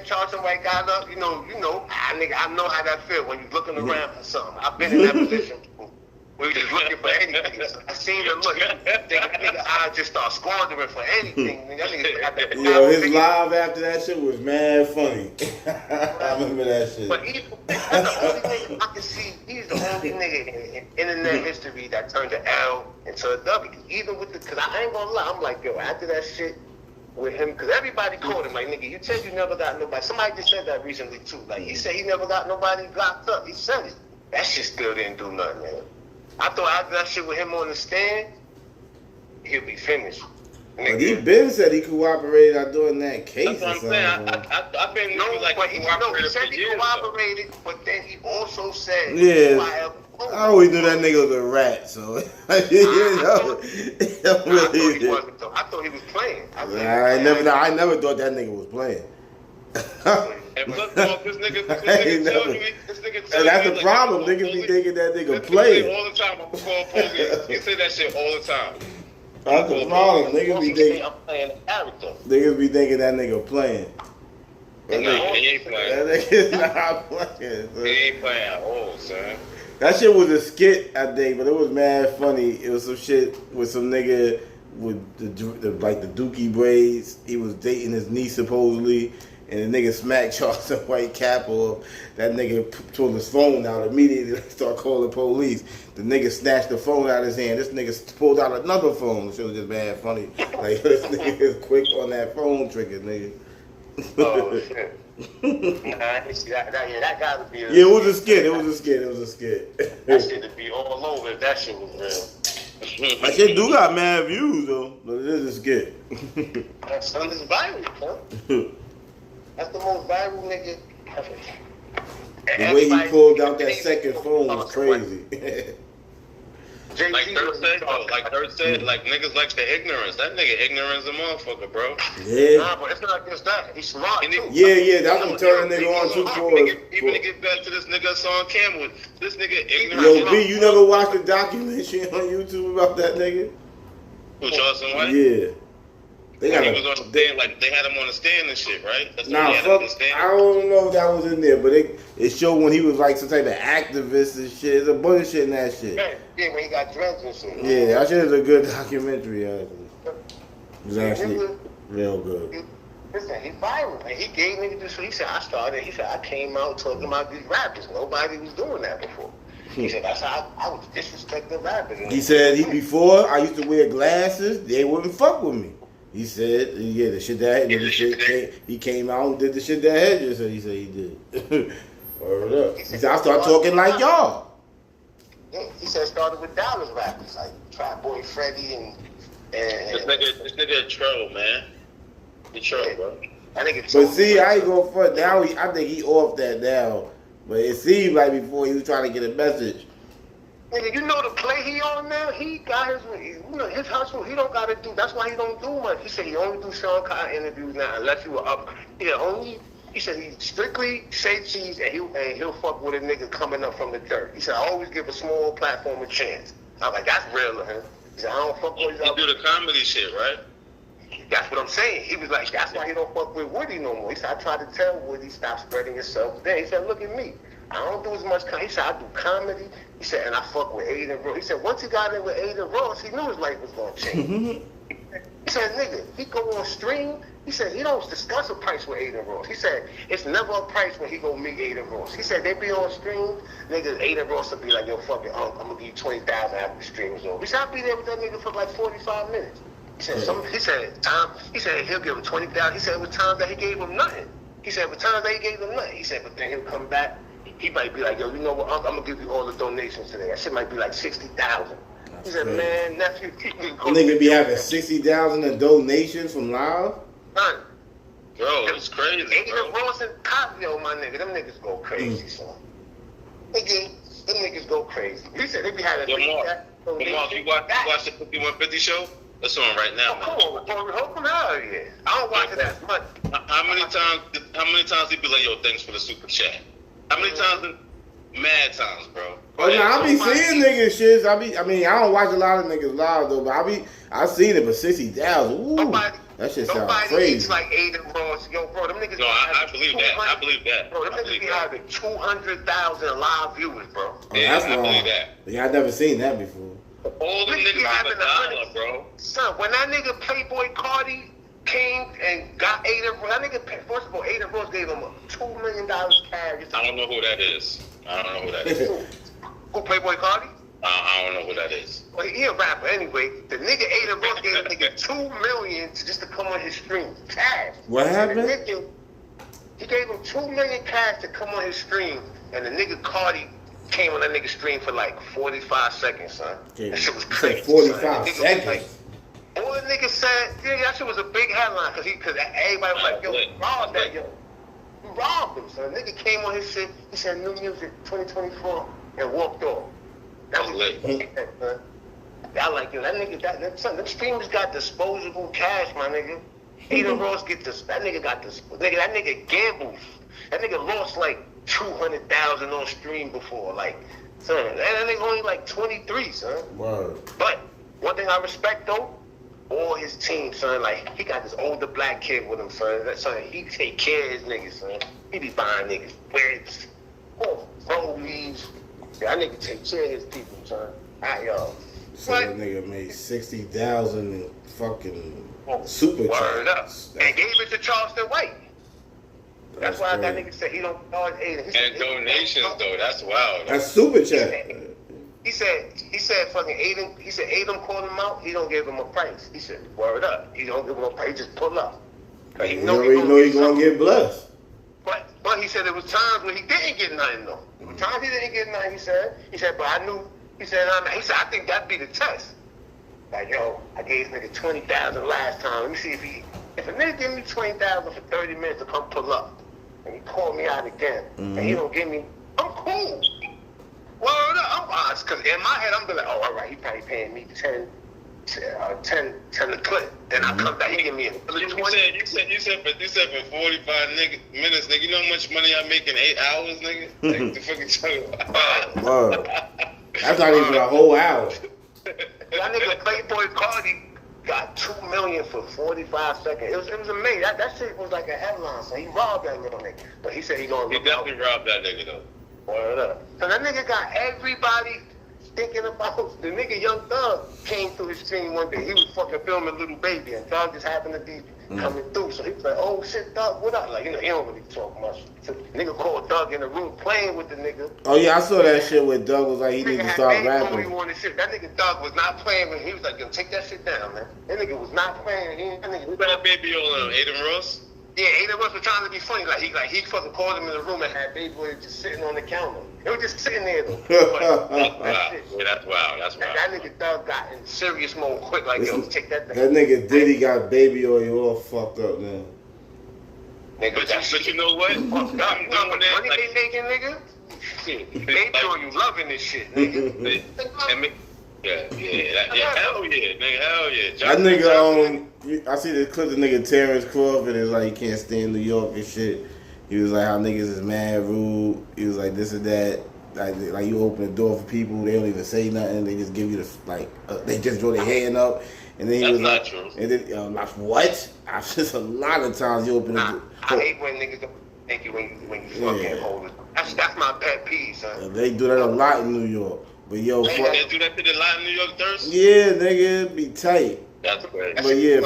Charleston White got up. I know how that feel when you're looking around for something. I've been in that position before. We were just looking for anything. I seen him look. That nigga eyes just start squandering for anything. That nigga got that. Yo, his live after that shit was mad funny. I remember that shit. But that's the only nigga I can see. He's the only nigga in internet history that turned an L into a W. Even with because I ain't gonna lie, I'm like, yo, after that shit with him, because everybody called him like, nigga, you said you never got nobody. Somebody just said that recently too. Like he said he never got nobody locked up. He said it. That shit still didn't do nothing, man. I thought after that shit with him on the stand, he'll be finished. But he been said he cooperated on doing that case. That's what I'm saying. I've been like but he said he cooperated, but then he also said, yeah. I always knew that nigga was a rat, so you know. I thought he was playing. I never thought that nigga was playing. And look, this nigga tell you, that's the problem. Niggas be thinking that nigga playing all the time. I'm call police. You say that shit all the time. That's the problem. Niggas be thinking I'm playing a character. Niggas be thinking that nigga playing. He ain't playing. That nigga's not playing. He ain't playing at all, son. That shit was a skit, I think, but it was mad funny. It was some shit with some nigga with the dookie braids. He was dating his niece supposedly, and the nigga smacked Charleston White cap off. That nigga pulled his phone out immediately. Start calling the police. The nigga snatched the phone out of his hand. This nigga pulled out another phone. This shit was just mad funny. Like this nigga is quick on that phone trigger, nigga. Oh shit. That gotta be. Yeah, it was a skit. It was a skit. That shit to be all over if that shit was real. That shit do got mad views though, but it is a skit. That son is viral, huh? That's the most viral nigga ever. The way he pulled out that second phone was crazy. Like Dirt said, like niggas like the ignorance. That nigga ignorance a motherfucker, bro. Yeah. Nah, but it's not just that. He's smart too. Yeah, that's what turn a nigga on too for. Even to get back to this nigga Hassan Campbell, this nigga ignorant. Yo, B, you never watched the documentary on YouTube about that nigga? Who, Charleston White? Yeah. He was on the stand, like they had him on the stand and shit, right? That's I don't know if that was in there, but it showed when he was like some type of activist and shit. There's a bunch of shit in that shit. Yeah, when he got dreads and shit. Yeah, that shit is a good documentary, actually. It was actually real good. Listen, he's viral, and he gave me this. He said, I came out talking about these rappers. Nobody was doing that before. He said, that's how I was disrespecting rappers. He said, before I used to wear glasses, they wouldn't fuck with me. He said, yeah, the shit that he came out and did the shit that Hedges said he did. Word up. He said, I start talking like y'all. Yeah, he said it started with Dallas rappers, like Trap Boy Freddy and this nigga a troll, man. He troll, bro. But see, I ain't going for it. Now I think he off that now. But it seemed like before he was trying to get a message. Nigga, you know the play he on now? He got his hustle. He don't got to do. That's why he don't do much. He said he only do Sean Carter interviews now unless you were up. He said he strictly say cheese and he'll fuck with a nigga coming up from the dirt. He said I always give a small platform a chance. I was like, that's real of him. He said I don't fuck with his. He do the comedy shit, right? That's what I'm saying. He was like, that's why he don't fuck with Woody no more. He said I tried to tell Woody stop spreading yourself. Then he said, look at me. I don't do as much comedy. He said, I do comedy. He said, and I fuck with Aiden Ross. He said, once he got in with Aiden Ross, he knew his life was going to change. He said, nigga, he go on stream. He said, he don't discuss a price with Aiden Ross. He said, it's never a price when he go meet Aiden Ross. He said, they be on stream. Nigga, Aiden Ross will be like, yo, fuck it, I'm going to give you 20,000 after the stream is over. He said, I'll be there with that nigga for like 45 minutes. He said, he'll give him 20,000. He said, it was times that he gave him nothing. He said, but times that he gave him nothing. He said, but then he'll come back. He might be like, yo, you know what? I'm gonna give you all the donations today. That shit might be like 60,000. He said, man, nephew, nigga be having 60,000 in donations from live. Son, bro, it's crazy. Aiden Ross and Cosmo, my nigga, them niggas go crazy, son. Nigga, them niggas go crazy. He said they be having. Yo, Mark, you watch the 5150 show? That's on right now. Oh, come on, hope I'm out of here. I don't watch it as much. How many times he be like, yo, thanks for the super chat? How many times? Mad times, bro. Oh, no, I be seeing niggas shit. I don't watch a lot of niggas live though, but I seen it, but 60,000. Ooh, that shit sounds crazy. Eats like Aiden Ross. Yo, bro, them niggas. No, I believe that. I believe that. Bro, them niggas be having 200,000 live viewers, bro. Yeah, I believe that. Yeah, I never seen that before. All them niggas have $1, bro. Son, when that nigga Playboy Cardi came and got Aiden Ross, that nigga, first of all, Aiden Ross gave him a $2 million cash. I don't know who that is. Who, Playboy Cardi? I don't know who that is. Well, he a rapper anyway. The nigga Aiden Ross gave a nigga $2 million just to come on his stream. Cash. What happened? He gave him $2 million cash to come on his stream, and the nigga Cardi came on that nigga stream for like 45 seconds, son. Okay. That shit was crazy. 45 seconds. Like, all all the niggas said, yeah, that shit was a big headline because everybody was like, yo, you robbed that, yo. You robbed him, son. Nigga came on his shit, he said, new music, 2024, and walked off. That was lit. Son. I like, yo, that nigga, that son, them streamers got disposable cash, my nigga. Aiden Ross that nigga got this, nigga, that nigga gambled. That nigga lost like 200,000 on stream before, like, son, that nigga only like 23, son. Word. But one thing I respect though, all his team, son, like he got this older black kid with him, son. That son, he take care of his niggas, son. He be buying niggas wigs, rollies. Yeah, that nigga take care of his people, son. Yo. So that nigga made 60,000 in fucking super chats. And gave it to Charleston White. That's why that nigga said he don't charge Aiden. And donations though, that's wild. That's super chat. He said fucking Aiden, he said Aiden called him out, he don't give him a price. He said, word up. He don't give him a price, he just pull up. He already know he's gonna get blessed. But he said there was times when he didn't get nothing though. There were times he didn't get nothing, he said, but I knew, he said, I think that'd be the test. Like, yo, I gave this nigga 20,000 last time. Let me see if a nigga give me 20,000 for 30 minutes to come pull up, and he called me out again, and he don't give me, I'm cool. Well, I'm honest, because in my head, I'm like, oh, all right, he probably paying me 10 a clip. Then I come back, he give me another 20. You said for 45 minutes, nigga, you know how much money I make in 8 hours, nigga? Like, the fucking talking Word. That's not even a whole hour. That nigga Playboy Cardi got $2 million for 45 seconds. It was amazing. That shit was like a headline. So he robbed that little nigga. But he said he gonna. He definitely robbed that nigga though. Word up. So that nigga got everybody thinking about the nigga Young Thug came through his stream one day. He was fucking filming Little Baby, and Thug just happened to be coming through. So he was like, "Oh shit, Thug, what up?" Like, he don't really talk much. So nigga called Thug in the room playing with the nigga. Oh yeah, I saw that shit where Doug was like he need to start rapping. That nigga Thug was not playing with him. He was like, "Yo, take that shit down, man." That nigga was not playing. Who got Baby on him? Aiden Ross? Yeah, Aiden Ross was trying to be funny. He fucking called him in the room and had Baby Boy just sitting on the counter. They were just sitting there though. That's wild. That nigga Thug got in serious mode quick. Like, yo, take that down. That nigga Diddy got Baby Oil all fucked up now. Nigga, but you know what? I'm doing that. Money they making, nigga? Shit. Baby Oil, you loving this shit, nigga. Yeah, hell yeah, nigga, hell yeah. That nigga, I see the clip of nigga Terrence Crawford is like he can't stay in New York and shit. He was like how niggas is mad rude. He was like this and that. Like you open the door for people, they don't even say nothing. They just give you they just draw their hand up. And then he was like, true. And then what? I've just a lot of times you open the door. I hate when niggas don't thank you when you fucking hold it. That's my pet peeve, son. They do that a lot in New York. But yo, they do that to the lot in New York Thirst? Yeah, nigga, it be tight. That's great. But yeah,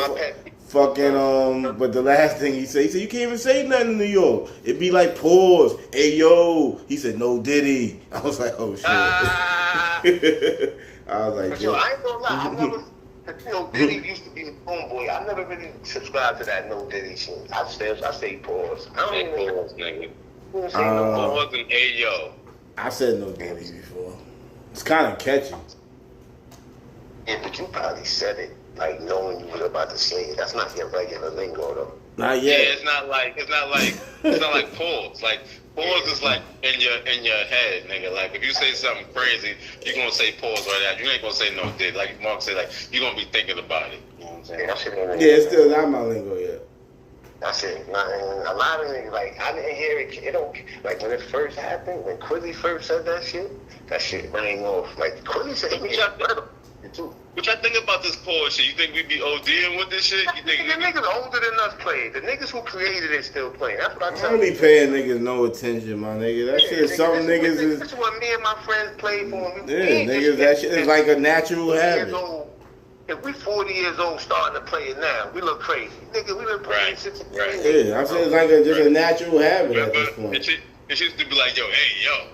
fucking but the last thing he said you can't even say nothing in New York. It'd be like pause. Hey yo, he said no Diddy. I was like, oh shit. I was like, but yo, I ain't gonna lie, I never. Diddy used to be a homeboy. I never really subscribed to that no Diddy shit. I say pause. I don't even know. Nigga. Pause and hey yo. I said no Diddy before. It's kind of catchy. Yeah, but you probably said it like knowing you was about to say it. That's not your regular lingo though. Not yet. Yeah, it's not like pause. Like pause is like in your head, nigga. Like if you say something crazy, you're gonna say pause right after. You ain't gonna say no Diddy. Like Mark said, like you're gonna be thinking about it. You know what I'm saying? Yeah, it's still not my lingo yet. That's it. A lot of niggas, like, I didn't hear it. It don't, like, when it first happened, when Quilly first said that shit rang off. Like, Quilly said, he was too. What y'all think about this pause shit? You think we be ODing with this shit? You think the niggas older than us play? The niggas who created it still playing. That's what I tell you. I don't be paying niggas no attention, my nigga. That shit, some niggas is. This is what me and my friends played for. Yeah, niggas, that shit is like a natural habit. If we 40 years old starting to play it now, we look crazy. Nigga, we been playing since Yeah, I'm saying it's like just a natural habit at this point. It used to be like, yo, hey, yo.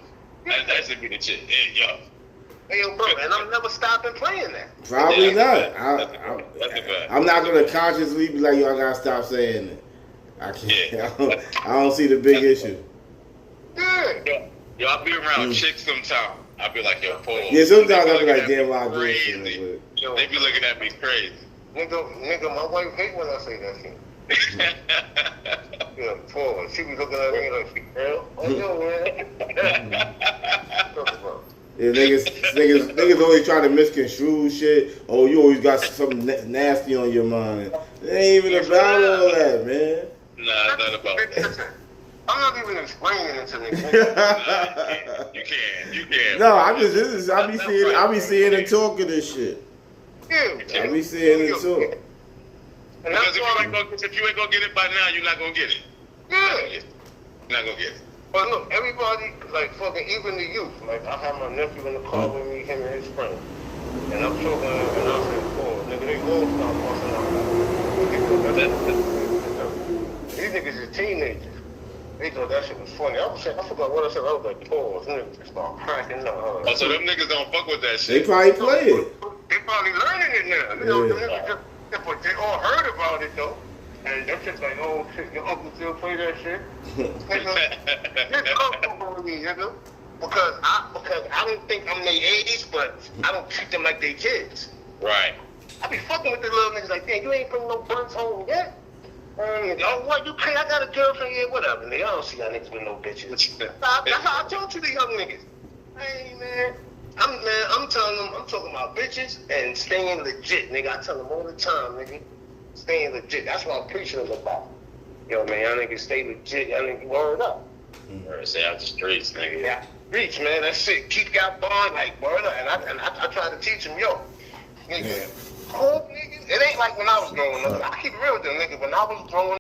That should be the shit. Hey, yo. Hey, yo, bro, and I'm never stopping playing that. Probably not. I'm not going to consciously be like, yo, I got to stop saying it. I can't. Yeah. I don't see the big issue. Yeah. Yo, I be around chicks sometimes. I be like, yo, pause. Yeah, sometimes I be like, damn, why I do this shit? They be looking at me crazy. Nigga, my wife hate when I say that shit. Yeah, pause. She be looking at me like, hell, oh, yo, man. Yeah, niggas always trying to misconstrue shit. Oh, you always got something nasty on your mind. It ain't even about all that, man. Nah, it's not about that. I'm not even explaining it to niggas. You can't. No, I be seeing and talking this shit. Yeah, I be seeing and talking. Because if you ain't gonna get it by now, you're not gonna get it. Yeah. You're not gonna get it. But look, everybody, like fucking, even the youth. Like, I have my nephew in the car with me, him and his friend. And I'm talking, and I said, oh, nigga, they all start busting out. These niggas is teenagers. They thought that shit was funny. I forgot what I said. I was like, pause. Niggas just start cracking up. Oh, so them niggas don't fuck with that They shit. probably play it. They probably learning it now. You know, them niggas just, but they all heard about it though. And them shit's like, oh shit, your uncle still play that shit? Nigga, his uncle with me, nigga. Because I don't think I'm their age, but I don't treat them like they kids. Right. I be fucking with the little niggas like, damn, you ain't bring no buns home yet? Oh, what, you pay? I got a girlfriend, yeah, whatever. Nigga, I don't see y'all niggas with no bitches. That's how I talk to the young niggas. Hey, man. I'm telling them, I'm talking about bitches and staying legit, nigga. I tell them all the time, nigga. Staying legit. That's what I'm preaching about. Yo, man, y'all niggas stay legit. Y'all niggas word up. Or stay out the streets, nigga. Yeah, streets, man. That's it. Keep y'all bond like word up. And I try to teach them, yo, nigga. Cool, nigga. It ain't like when I was growing up. I keep it real with them, nigga. When I was growing